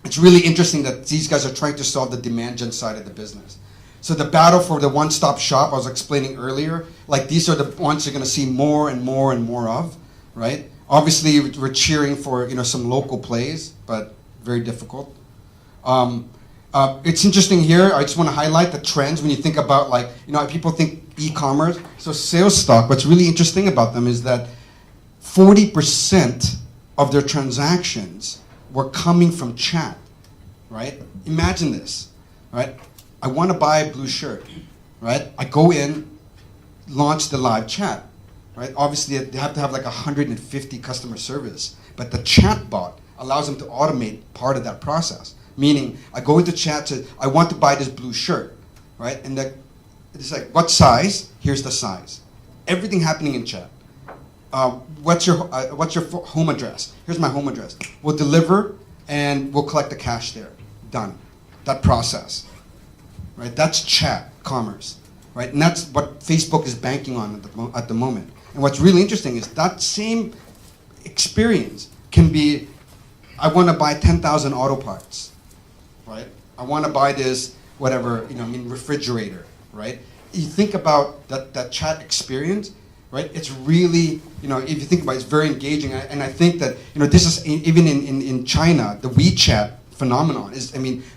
[SPEAKER 3] it's really interesting that these guys are trying to solve the demand gen side of the business. So the battle for the one-stop shop I was explaining earlier, like these are the ones you're going to see more and more and more of, right? Obviously, we're cheering for some local plays, but very difficult. It's interesting here. I just want to highlight the trends when you think about people think e-commerce. So sales stock. What's really interesting about them is that 40% of their transactions were coming from chat, right? Imagine this, right? I want to buy a blue shirt, right? I go in, launch the live chat, right? Obviously, they have to have like 150 customer service, but the chat bot allows them to automate part of that process. Meaning, I go into chat, say, I want to buy this blue shirt, right? And it's like, what size? Here's the size. Everything happening in chat. What's your home address? Here's my home address. We'll deliver and we'll collect the cash there. Done. That process, right? That's chat commerce, right? And that's what Facebook is banking on at the moment. And what's really interesting is that same experience can be, I want to buy 10,000 auto parts, right? I want to buy this refrigerator, right? You think about that chat experience, right? It's really, if you think about it, it's very engaging. And I think that, this is, even in China, the WeChat phenomenon is,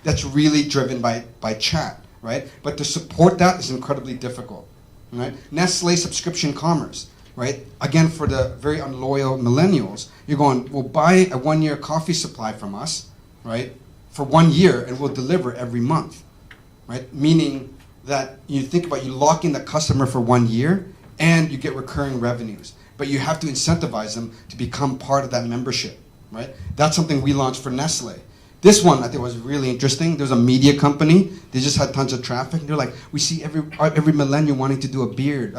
[SPEAKER 3] that's really driven by chat, right? But to support that is incredibly difficult, right? Nestle subscription commerce, right? Again, for the very unloyal millennials, you're going, we'll buy a 1-year coffee supply from us, right? For 1 year, and we'll deliver every month, right? Meaning that you think about, you lock in the customer for 1 year, and you get recurring revenues. But you have to incentivize them to become part of that membership, right? That's something we launched for Nestle. This one I think was really interesting. There's a media company. They just had tons of traffic. They're like, we see every millennial wanting to do a beard.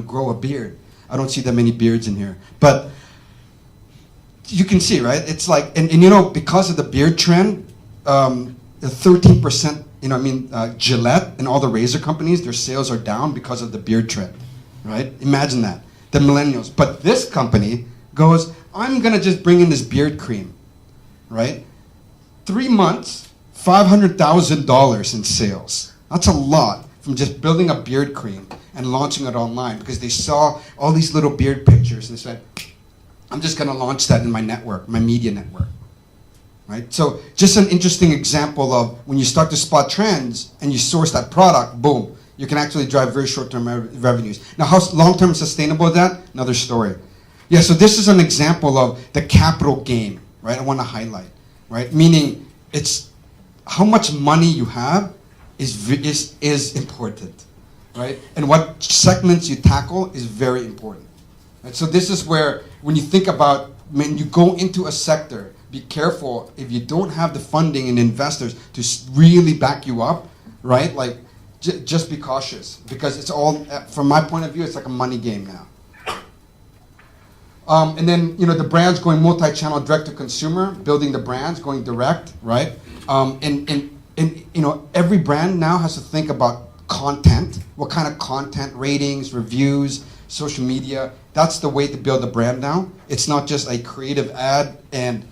[SPEAKER 3] Grow a beard. I don't see that many beards in here, but you can see, right? It's like, and because of the beard trend, the 13%, Gillette and all the razor companies, their sales are down because of the beard trend. Right? Imagine that. The millennials. But this company goes, I'm going to just bring in this beard cream. Right? 3 months, $500,000 in sales. That's a lot from just building a beard cream and launching it online because they saw all these little beard pictures and they said, I'm just going to launch that in my network, my media network. Right? So just an interesting example of when you start to spot trends and you source that product, boom. You can actually drive very short-term revenues. Now, how long-term sustainable is that? Another story. Yeah, so this is an example of the capital game, right? I want to highlight, right? Meaning, it's how much money you have is important, right? And what segments you tackle is very important. Right? So this is where, when you think about, when you go into a sector, be careful if you don't have the funding and investors to really back you up, right? Like, just be cautious because it's all, from my point of view, it's like a money game now. And then, the brands going multi-channel direct to consumer, building the brands, going direct, right? And every brand now has to think about content, what kind of content, ratings, reviews, social media. That's the way to build a brand now. It's not just a creative ad and,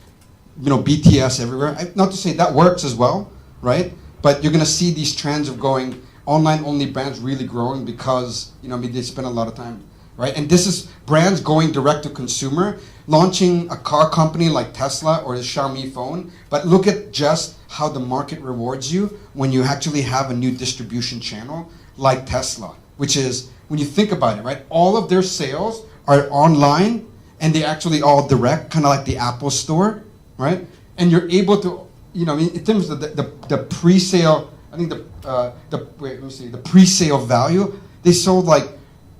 [SPEAKER 3] BTS everywhere. Not to say that works as well, right? But you're going to see these trends of going, online-only brands really growing because, they spend a lot of time, right? And this is brands going direct to consumer, launching a car company like Tesla or the Xiaomi phone. But look at just how the market rewards you when you actually have a new distribution channel like Tesla, which is, when you think about it, right? All of their sales are online and they actually all direct, kind of like the Apple Store, right? And you're able to, in terms of the pre-sale, I think the pre-sale value, they sold like,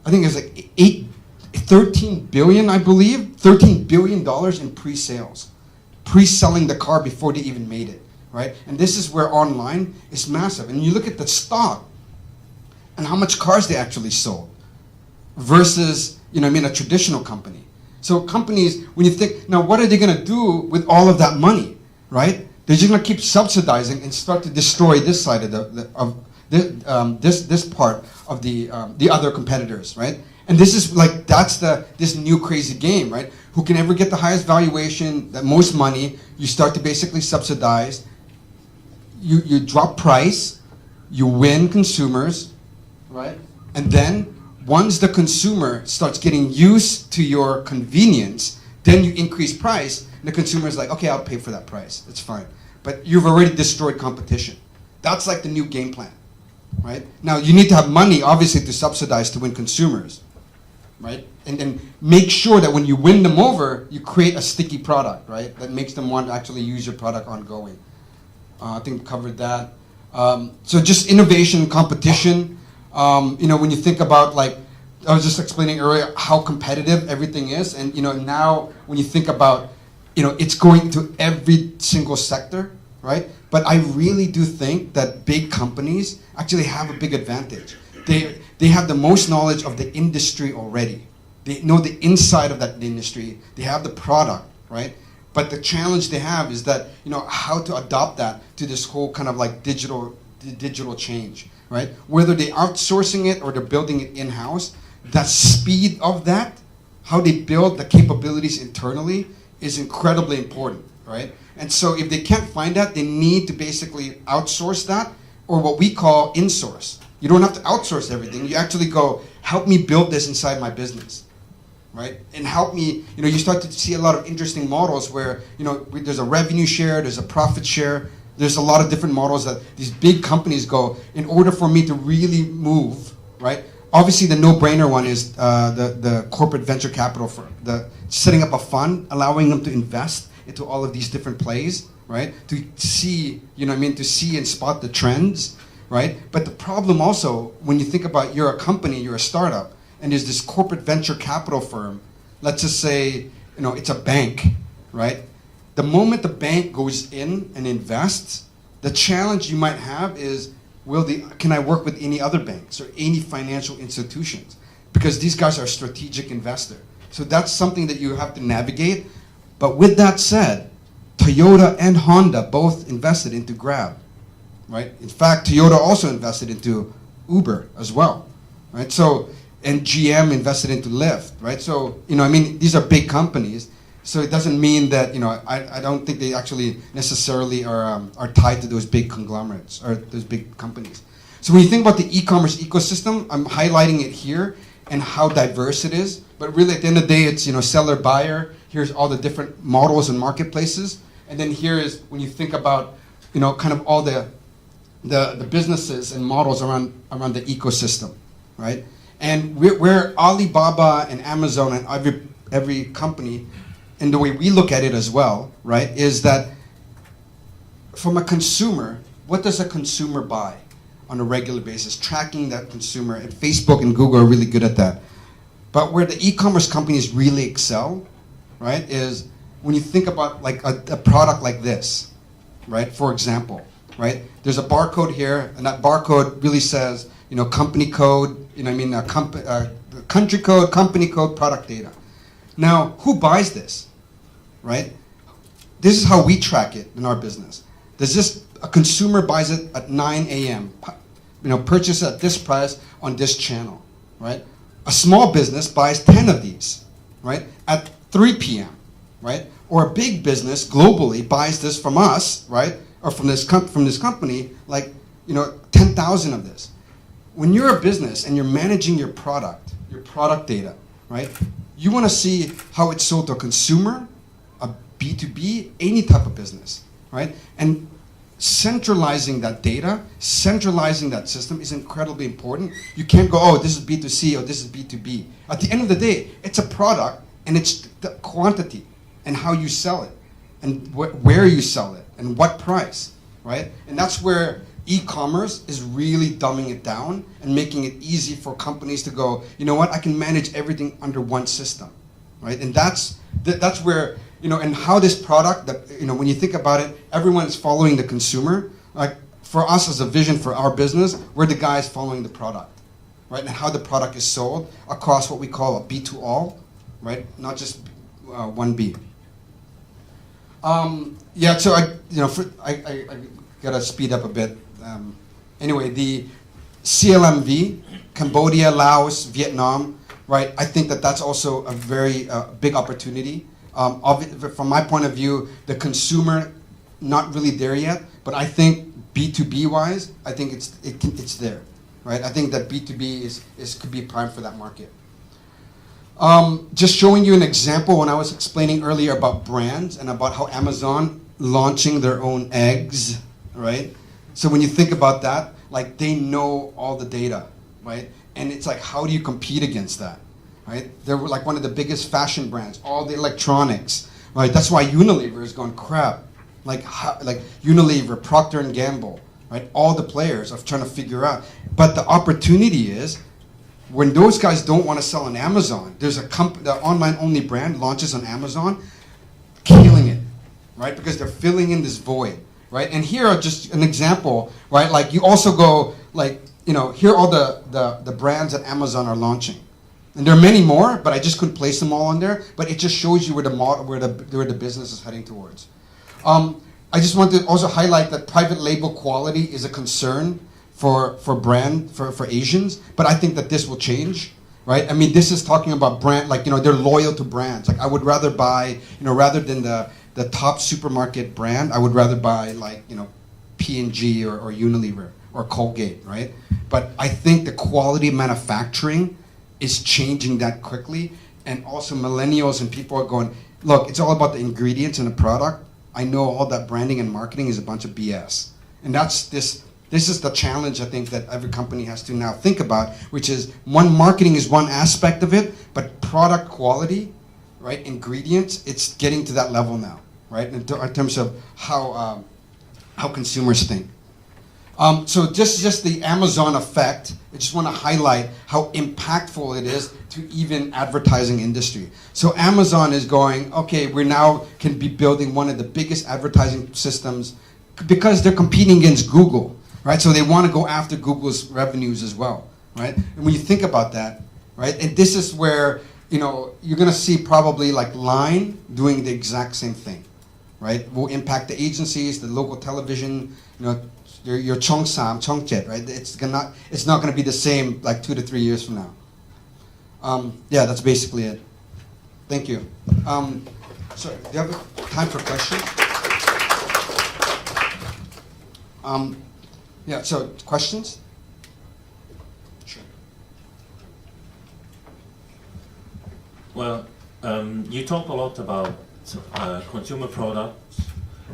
[SPEAKER 3] I think it was like 13 billion, I believe, $13 billion in pre-sales, pre-selling the car before they even made it, right? And this is where online is massive. And you look at the stock and how much cars they actually sold versus, a traditional company. So companies, when you think, now what are they going to do with all of that money? right? They're just going to keep subsidizing and start to destroy this side of this part of the other competitors, right? And this is like this new crazy game, right? Who can ever get the highest valuation, the most money? You start to basically subsidize. You drop price, you win consumers, right? And then once the consumer starts getting used to your convenience, then you increase price, and the consumer is like, okay, I'll pay for that price. It's fine. But you've already destroyed competition. That's like the new game plan, right? Now, you need to have money, obviously, to subsidize to win consumers, right? And make sure that when you win them over, you create a sticky product, right? That makes them want to actually use your product ongoing. I think we covered that. So just innovation, competition. When you think about, like, I was just explaining earlier how competitive everything is. And, now when you think about, it's going to every single sector, right? But I really do think that big companies actually have a big advantage. They have the most knowledge of the industry already. They know the inside of that industry. They have the product, right? But the challenge they have is that, how to adopt that to this whole kind of like digital change, right? Whether they're outsourcing it or they're building it in-house, that speed of that, how they build the capabilities internally is incredibly important, right? And so if they can't find that, they need to basically outsource that, or what we call insource. You don't have to outsource everything. You actually go, help me build this inside my business, right? And help me, you start to see a lot of interesting models where, there's a revenue share, there's a profit share, there's a lot of different models that these big companies go, in order for me to really move, right? Obviously, the no-brainer one is the corporate venture capital firm, the setting up a fund, allowing them to invest into all of these different plays, right? To see, to see and spot the trends, right? But the problem also, when you think about you're a company, you're a startup, and there's this corporate venture capital firm, let's just say, it's a bank, right? The moment the bank goes in and invests, the challenge you might have is, can I work with any other banks or any financial institutions? Because these guys are a strategic investor. So that's something that you have to navigate. But with that said, Toyota and Honda both invested into Grab, right? In fact, Toyota also invested into Uber as well, right? So, and GM invested into Lyft, right? So, these are big companies. So it doesn't mean that, I don't think they actually necessarily are tied to those big conglomerates or those big companies. So when you think about the e-commerce ecosystem, I'm highlighting it here and how diverse it is. But really at the end of the day, it's, seller, buyer. Here's all the different models and marketplaces. And then here is when you think about, kind of all the businesses and models around the ecosystem, right? And where Alibaba and Amazon and every company, and the way we look at it as well, right, is that from a consumer, what does a consumer buy on a regular basis? Tracking that consumer, and Facebook and Google are really good at that. But where the e-commerce companies really excel, right, is when you think about like a product like this, right, for example, right, there's a barcode here, and that barcode really says, company code, country code, company code, product data. Now, who buys this? Right? This is how we track it in our business. A consumer buys it at 9 a.m., purchase at this price on this channel, right? A small business buys 10 of these, right, at 3 p.m., right? Or a big business globally buys this from us, right, or from this company, like, 10,000 of this. When you're a business and you're managing your product data, right, you want to see how it's sold to a consumer, a B2B, any type of business, right? And centralizing that data, centralizing that system is incredibly important. You can't go, oh, this is B2C or this is B2B. At the end of the day, it's a product, and it's the quantity and how you sell it and where you sell it and what price, right? And that's where e-commerce is really dumbing it down and making it easy for companies to go, you know what, I can manage everything under one system, right? And that's where, and how this product, when you think about it, everyone is following the consumer. Like for us as a vision for our business, we're the guys following the product, right? And how the product is sold across what we call a B2 all, right? Not just 1B. Yeah, so I gotta speed up a bit. Anyway, the CLMV, Cambodia, Laos, Vietnam, right? I think that that's also a very big opportunity. From my point of view, the consumer not really there yet, but I think B2B wise, I think it's there, right? I think that B2B could be prime for that market. Just showing you an example when I was explaining earlier about brands and about how Amazon launching their own eggs, right? So when you think about that, like they know all the data, right? And it's like, how do you compete against that, right? They're like one of the biggest fashion brands, all the electronics, right? That's why Unilever is going crap. Like Unilever, Procter & Gamble, right? All the players are trying to figure out. But the opportunity is, when those guys don't want to sell on Amazon, there's the online-only brand launches on Amazon, killing it, right? Because they're filling in this void, right? And here are just an example, right? Like you also go, like, you know, here are all the brands that Amazon are launching. And there are many more, but I just couldn't place them all on there. But it just shows you where the business is heading towards. I just want to also highlight that private label quality is a concern for Asians, but I think that this will change, right? I mean, this is talking about brand, like, you know, they're loyal to brands. Like, I would rather buy, you know, rather than the top supermarket brand, I would rather buy, like, you know, P&G or Unilever or Colgate, right? But I think the quality of manufacturing is changing that quickly, and also millennials and people are going, look, it's all about the ingredients in the product. I know all that branding and marketing is a bunch of BS. And this is the challenge I think that every company has to now think about, which is marketing is one aspect of it, but product quality, right, ingredients, it's getting to that level now, right, in terms of how consumers think. So just the Amazon effect, I just want to highlight how impactful it is to even advertising industry. So Amazon is going, okay, we now can be building one of the biggest advertising systems because they're competing against Google, right? So they want to go after Google's revenues as well, right? And when you think about that, right, and this is where, you know, you're going to see probably like Line doing the exact same thing, right? Will impact the agencies, the local television, you know, your Cheongsam, Cheongjet, right? It's not going to be the same like 2 to 3 years from now. Yeah, that's basically it. Thank you. Sorry, do you have time for questions? Yeah, so questions? Sure.
[SPEAKER 4] Well, you talk a lot about consumer products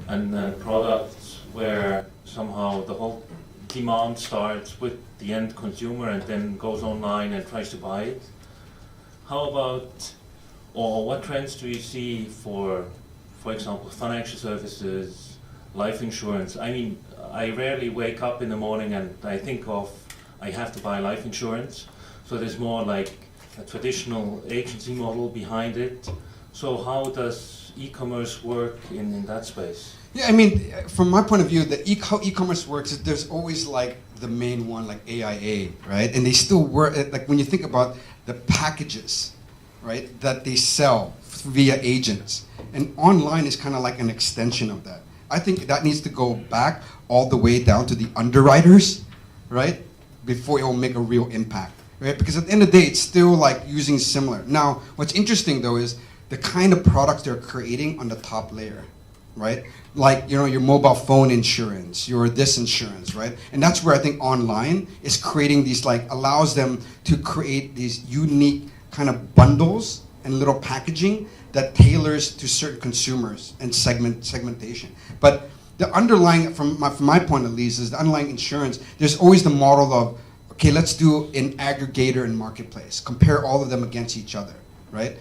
[SPEAKER 4] and products where somehow the whole demand starts with the end consumer and then goes online and tries to buy it. How about, or what trends do you see for example, financial services, life insurance? I mean, I rarely wake up in the morning and I think of, I have to buy life insurance. So there's more like a traditional agency model behind it. So how does e-commerce work in that space?
[SPEAKER 3] Yeah, I mean, from my point of view, how e-commerce works is there's always like the main one, like AIA, right? And they still work, like when you think about the packages, right, that they sell via agents. And online is kind of like an extension of that. I think that needs to go back all the way down to the underwriters, right, before it will make a real impact, right? Because at the end of the day, it's still like using similar. Now, what's interesting though is the kind of products they're creating on the top layer, right? Like, you know, your mobile phone insurance, your this insurance, right? And that's where I think online is creating these, like, allows them to create these unique kind of bundles and little packaging that tailors to certain consumers and segmentation. But the underlying, from my point at least, is the underlying insurance, there's always the model of, okay, let's do an aggregator and marketplace, compare all of them against each other, right?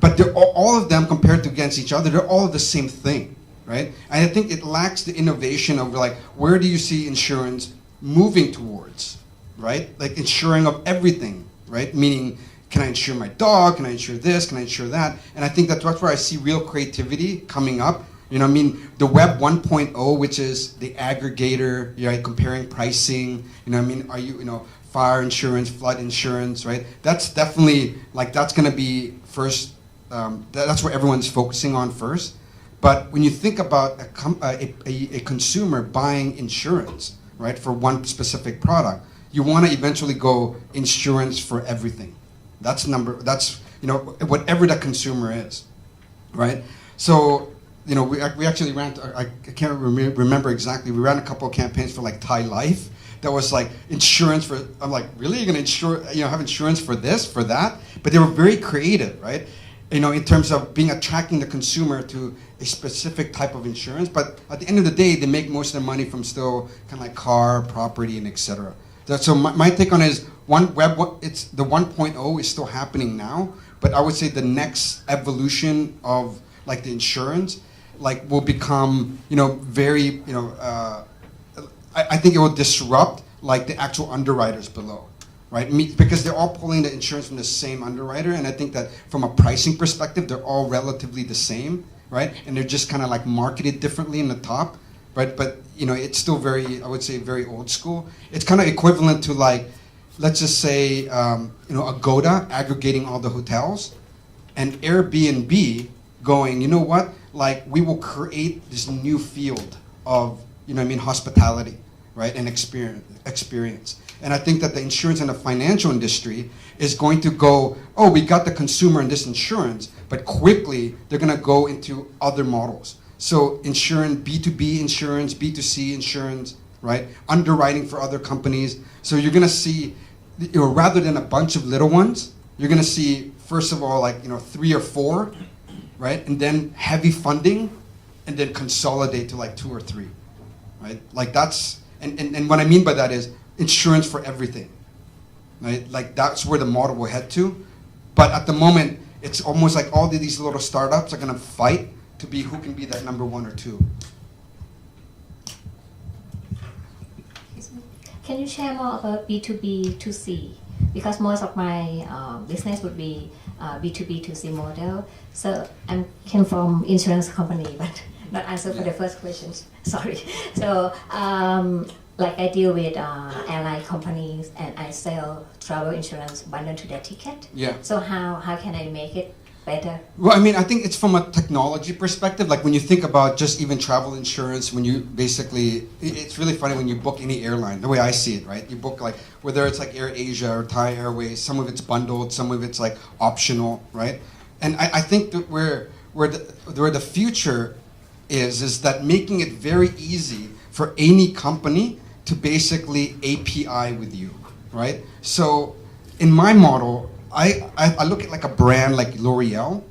[SPEAKER 3] But they're all of them compared to against each other, they're all the same thing, right? And I think it lacks the innovation of like, where do you see insurance moving towards, right? Like insuring of everything, right? Meaning, can I insure my dog? Can I insure this? Can I insure that? And I think that's where I see real creativity coming up. You know, I mean, the Web 1.0, which is the aggregator, right? Comparing pricing. You know, I mean, are you know, fire insurance, flood insurance, right? That's definitely like that's going to be first. That's where everyone's focusing on first. But when you think about a consumer buying insurance, right, for one specific product, you want to eventually go insurance for everything. That's whatever that consumer is, right? So, we actually ran, I can't remember exactly, we ran a couple of campaigns for like Thai Life that was like insurance for, I'm like, really? You're going to have insurance for this, for that? But they were very creative, right? In terms of attracting the consumer to a specific type of insurance. But at the end of the day, they make most of their money from still kind of like car, property, and etc. So my take on it is it's the 1.0 is still happening now, but I would say the next evolution of like the insurance, like will become, very, I think it will disrupt like the actual underwriters below, right? Because they're all pulling the insurance from the same underwriter, and I think that from a pricing perspective, they're all relatively the same, right? And they're just kind of like marketed differently in the top, right? But it's still very, I would say, very old school. It's kind of equivalent to like, let's just say, Agoda aggregating all the hotels, and Airbnb going, you know what? Like we will create this new field of, hospitality, right, and experience. And I think that the insurance and the financial industry is going to go, oh, we got the consumer in this insurance, but quickly they're going to go into other models. So insurance, B2B insurance, B2C insurance, right? Underwriting for other companies. So you're going to see, rather than a bunch of little ones, you're going to see, first of all, like, 3 or 4, right? And then heavy funding, and then consolidate to like 2 or 3, right? Like that's, and what I mean by that is insurance for everything, right? Like that's where the model will head to. But at the moment, it's almost like all these little startups are going to fight to be who can be that number 1 or 2.
[SPEAKER 5] Can you share more about B2B to C? Because most of my business would be B2B to C model. So I came from insurance company, but not answer for the first question. Sorry. So like I deal with airline companies and I sell travel insurance bundled to their ticket.
[SPEAKER 3] Yeah.
[SPEAKER 5] So how can I make it better?
[SPEAKER 3] Well, I mean, I think it's from a technology perspective. Like when you think about just even travel insurance, when you basically, it's really funny when you book any airline, the way I see it, right? You book like, whether it's like Air Asia or Thai Airways, some of it's bundled, some of it's like optional, right? And I think that where the future is that making it very easy for any company to basically API with you, right? So in my model, I look at like a brand like L'Oreal,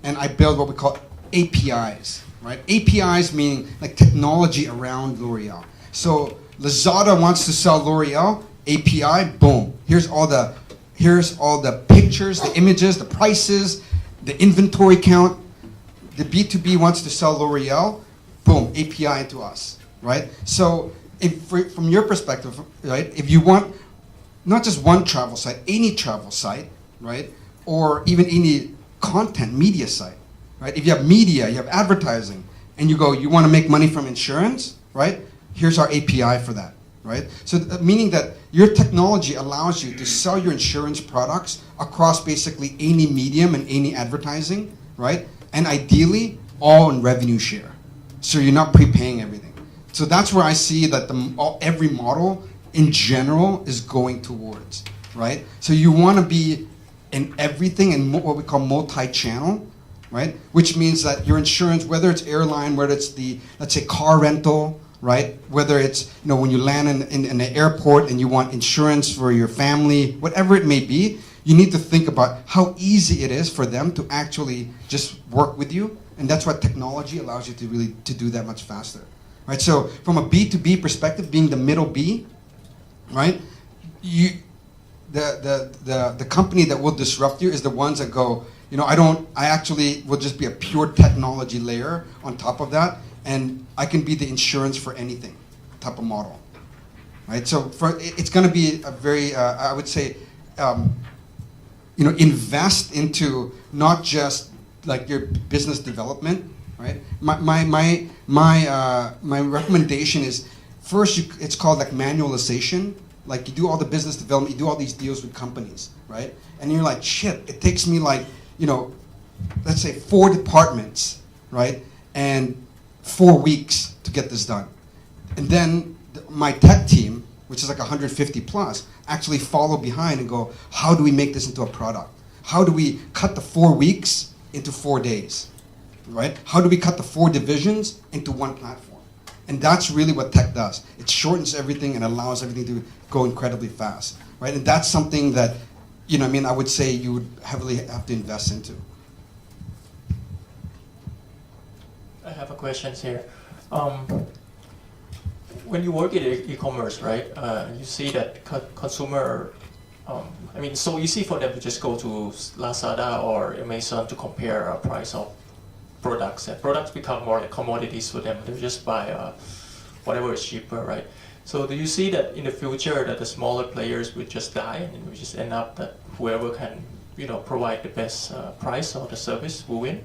[SPEAKER 3] and I build what we call APIs, right? APIs meaning like technology around L'Oreal. So Lazada wants to sell L'Oreal, API, boom. Here's all the pictures, the images, the prices, the inventory count. The B2B wants to sell L'Oreal, boom, API to us, right? So from your perspective, right, if you want not just one travel site, any travel site, right, or even any content media site, right? If you have media, you have advertising, and you want to make money from insurance, right? Here's our API for that, right? So meaning that your technology allows you to sell your insurance products across basically any medium and any advertising, right? And ideally, all in revenue share. So you're not prepaying everything. So that's where I see that every model in general is going towards, right? So you want to be in everything in what we call multi-channel, right? Which means that your insurance, whether it's airline, whether it's let's say car rental, right? Whether it's, when you land in the airport and you want insurance for your family, whatever it may be, you need to think about how easy it is for them to actually just work with you. And that's what technology allows you to do that much faster, right? So from a B2B perspective, being the middle B, right? The company that will disrupt you is the ones that go, I actually will just be a pure technology layer on top of that, and I can be the insurance for anything type of model, right? So it's going to be a very, I would say, invest into not just like your business development, right? My recommendation is first it's called like manualization. Like you do all the business development, you do all these deals with companies, right? And you're like, shit, it takes me like, let's say 4 departments, right? and 4 weeks to get this done. And then my tech team, which is like 150 plus, actually follow behind and go, how do we make this into a product? How do we cut the 4 weeks into 4 days, right? How do we cut the 4 divisions into one platform? And that's really what tech does. It shortens everything and allows everything to go incredibly fast, right? And that's something that, I would say you would heavily have to invest into.
[SPEAKER 6] I have a question here. When you work in e-commerce, right, you see that consumer, it's so easy for them to just go to Lazada or Amazon to compare a price of products, and products become more like commodities for them. They just buy whatever is cheaper, right? So do you see that in the future that the smaller players would just die and we just end up that whoever can, provide the best price or the service will win?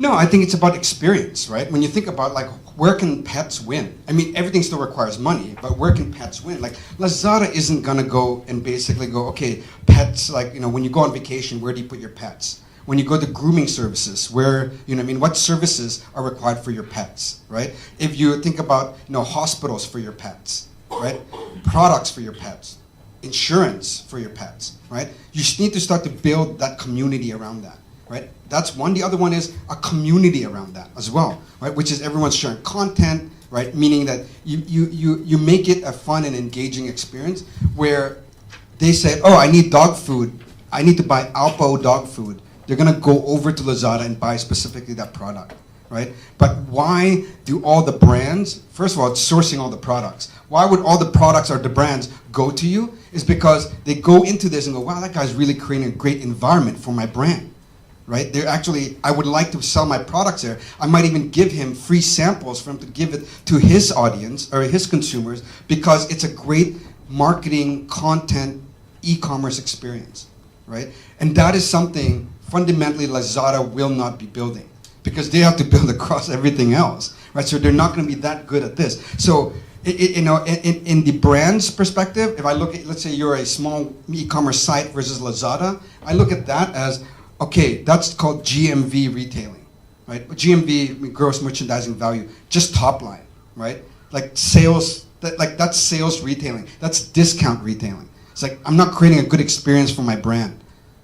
[SPEAKER 3] No, I think it's about experience, right? When you think about where can pets win? Everything still requires money, but where can pets win? Lazada isn't gonna go and basically go, okay, pets, when you go on vacation, where do you put your pets? When you go to grooming services, where, what services are required for your pets, right? If you think about, hospitals for your pets, right? Products for your pets, insurance for your pets, right? You just need to start to build that community around that. Right? That's one. The other one is a community around that as well, right? Which is everyone's sharing content, right? Meaning that you make it a fun and engaging experience where they say, oh, I need dog food. I need to buy Alpo dog food. They're going to go over to Lazada and buy specifically that product, right? But why do all the brands, first of all, it's sourcing all the products. Why would all the products or the brands go to you? Is because they go into this and go, wow, that guy's really creating a great environment for my brand. Right? They're actually, I would like to sell my products there. I might even give him free samples for him to give it to his audience or his consumers because it's a great marketing, content, e-commerce experience, right? And that is something fundamentally Lazada will not be building because they have to build across everything else, right? So they're not going to be that good at this. So, in the brand's perspective, if I look at, let's say you're a small e-commerce site versus Lazada, I look at that as, okay, that's called GMV retailing, right? GMV, gross merchandising value, just top line, right? Sales, that's sales retailing. That's discount retailing. It's I'm not creating a good experience for my brand.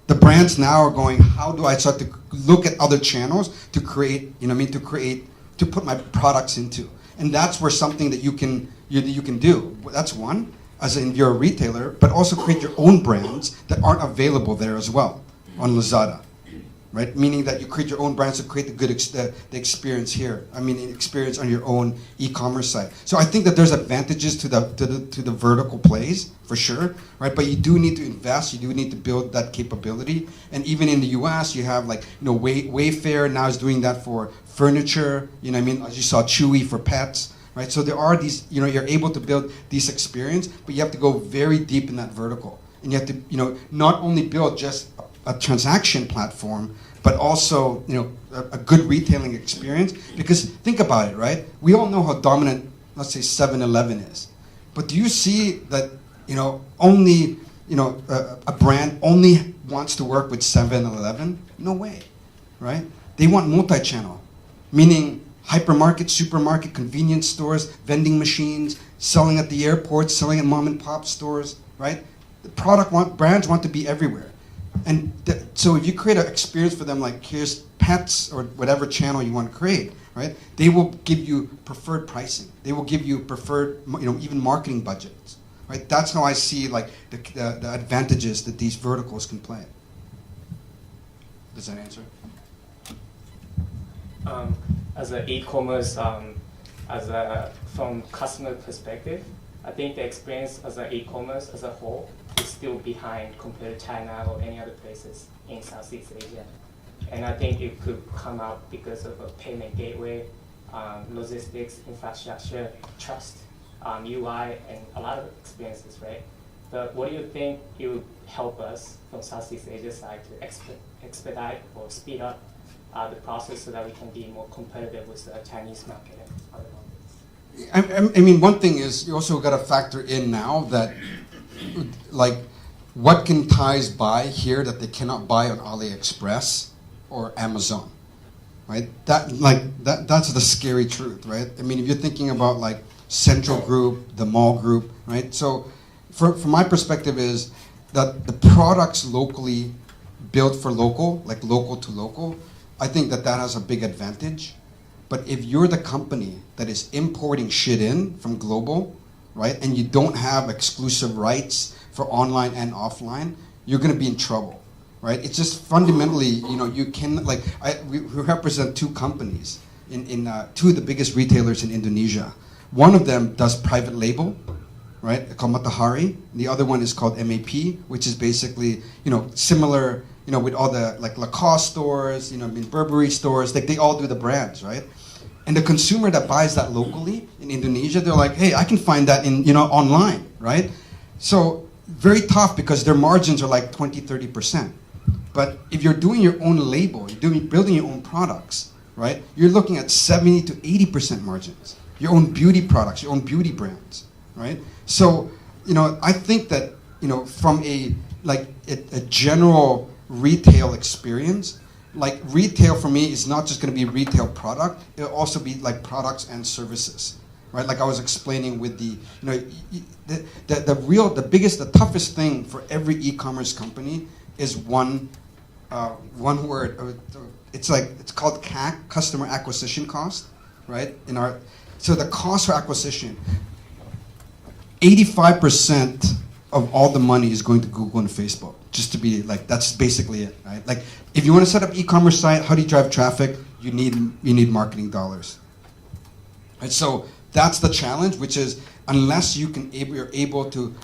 [SPEAKER 3] The brands now are going, how do I start to look at other channels to create, to put my products into? And that's where something that you can do. That's one, as in you're a retailer, but also create your own brands that aren't available there as well on Lazada. Right? Meaning that you create your own brands to create the good the experience here. Experience on your own e-commerce site. So I think that there's advantages to the vertical plays for sure, right? But you do need to invest. You do need to build that capability. And even in the U.S., you have Wayfair now is doing that for furniture. As you saw, Chewy for pets. Right? So there are these. You're able to build these experience, but you have to go very deep in that vertical, and you have to not only build just a transaction platform, but also, a good retailing experience. Because think about it, right? We all know how dominant, let's say, 7-Eleven is. But do you see that, only, a brand only wants to work with 7-Eleven? No way, right? They want multi-channel, meaning hypermarket, supermarket, convenience stores, vending machines, selling at the airport, selling at mom and pop stores, right? Brands want to be everywhere. And so if you create an experience for them, here's pets or whatever channel you want to create, right? They will give you preferred pricing. They will give you preferred, even marketing budgets, right? That's how I see the advantages that these verticals can play. Does that answer?
[SPEAKER 7] As an e-commerce, from customer perspective, I think the experience as an e-commerce as a whole is still behind compared to China or any other places in Southeast Asia. And I think it could come out because of a payment gateway, logistics, infrastructure, trust, UI, and a lot of experiences, right? But what do you think it would help us from Southeast Asia side to expedite or speed up the process so that we can be more competitive with the Chinese market and other markets?
[SPEAKER 3] One thing is you also got to factor in now that, what can Thais buy here that they cannot buy on AliExpress or Amazon, right? That's the scary truth, right? I mean, if you're thinking about like Central Group, the mall group, right? So from my perspective is that the products locally built for local, like local to local, I think that has a big advantage. But if you're the company that is importing shit in from global, right, and you don't have exclusive rights for online and offline, you're going to be in trouble, right? It's just fundamentally, you can, like, we represent two companies in two of the biggest retailers in Indonesia. One of them does private label, right, called Matahari. The other one is called MAP, which is basically, similar, with all the, like, Lacoste stores, Burberry stores, like, they all do the brands, right? And the consumer that buys that locally in Indonesia, they're like, hey, I can find that in, online, right? So very tough because their margins are like 20, 30%. But if you're doing your own label, building your own products, right? You're looking at 70 to 80% margins. Your own beauty products, your own beauty brands, right? So, I think that, from a general retail experience, like retail for me is not just going to be retail product, it'll also be like products and services, right? Like I was explaining with the toughest thing for every e-commerce company is one word. It's called CAC, customer acquisition cost, right? So the cost for acquisition, 85% of all the money is going to Google and Facebook. Just to be like, that's basically it, right? Like, if you want to set up e-commerce site, how do you drive traffic? You need marketing dollars, right? So that's the challenge, which is unless you're able to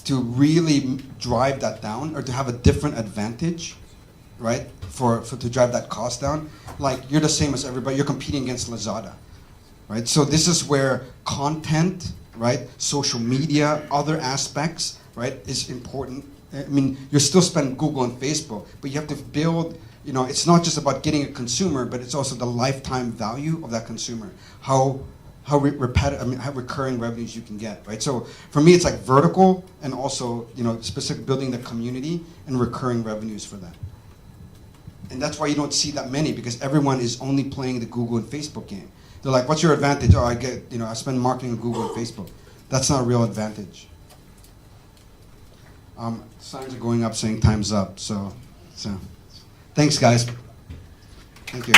[SPEAKER 3] really drive that down or to have a different advantage, right? To drive that cost down, like you're the same as everybody. You're competing against Lazada, right? So this is where content, right, social media, other aspects, right, is important. I mean, you're still spending Google and Facebook, but you have to build, it's not just about getting a consumer, but it's also the lifetime value of that consumer. How recurring revenues you can get, right? So for me, it's like vertical and also, specific building the community and recurring revenues for that. And that's why you don't see that many, because everyone is only playing the Google and Facebook game. They're like, what's your advantage? Oh, I spend marketing on Google and Facebook. That's not a real advantage. Signs are going up saying time's up. So thanks, guys. Thank you.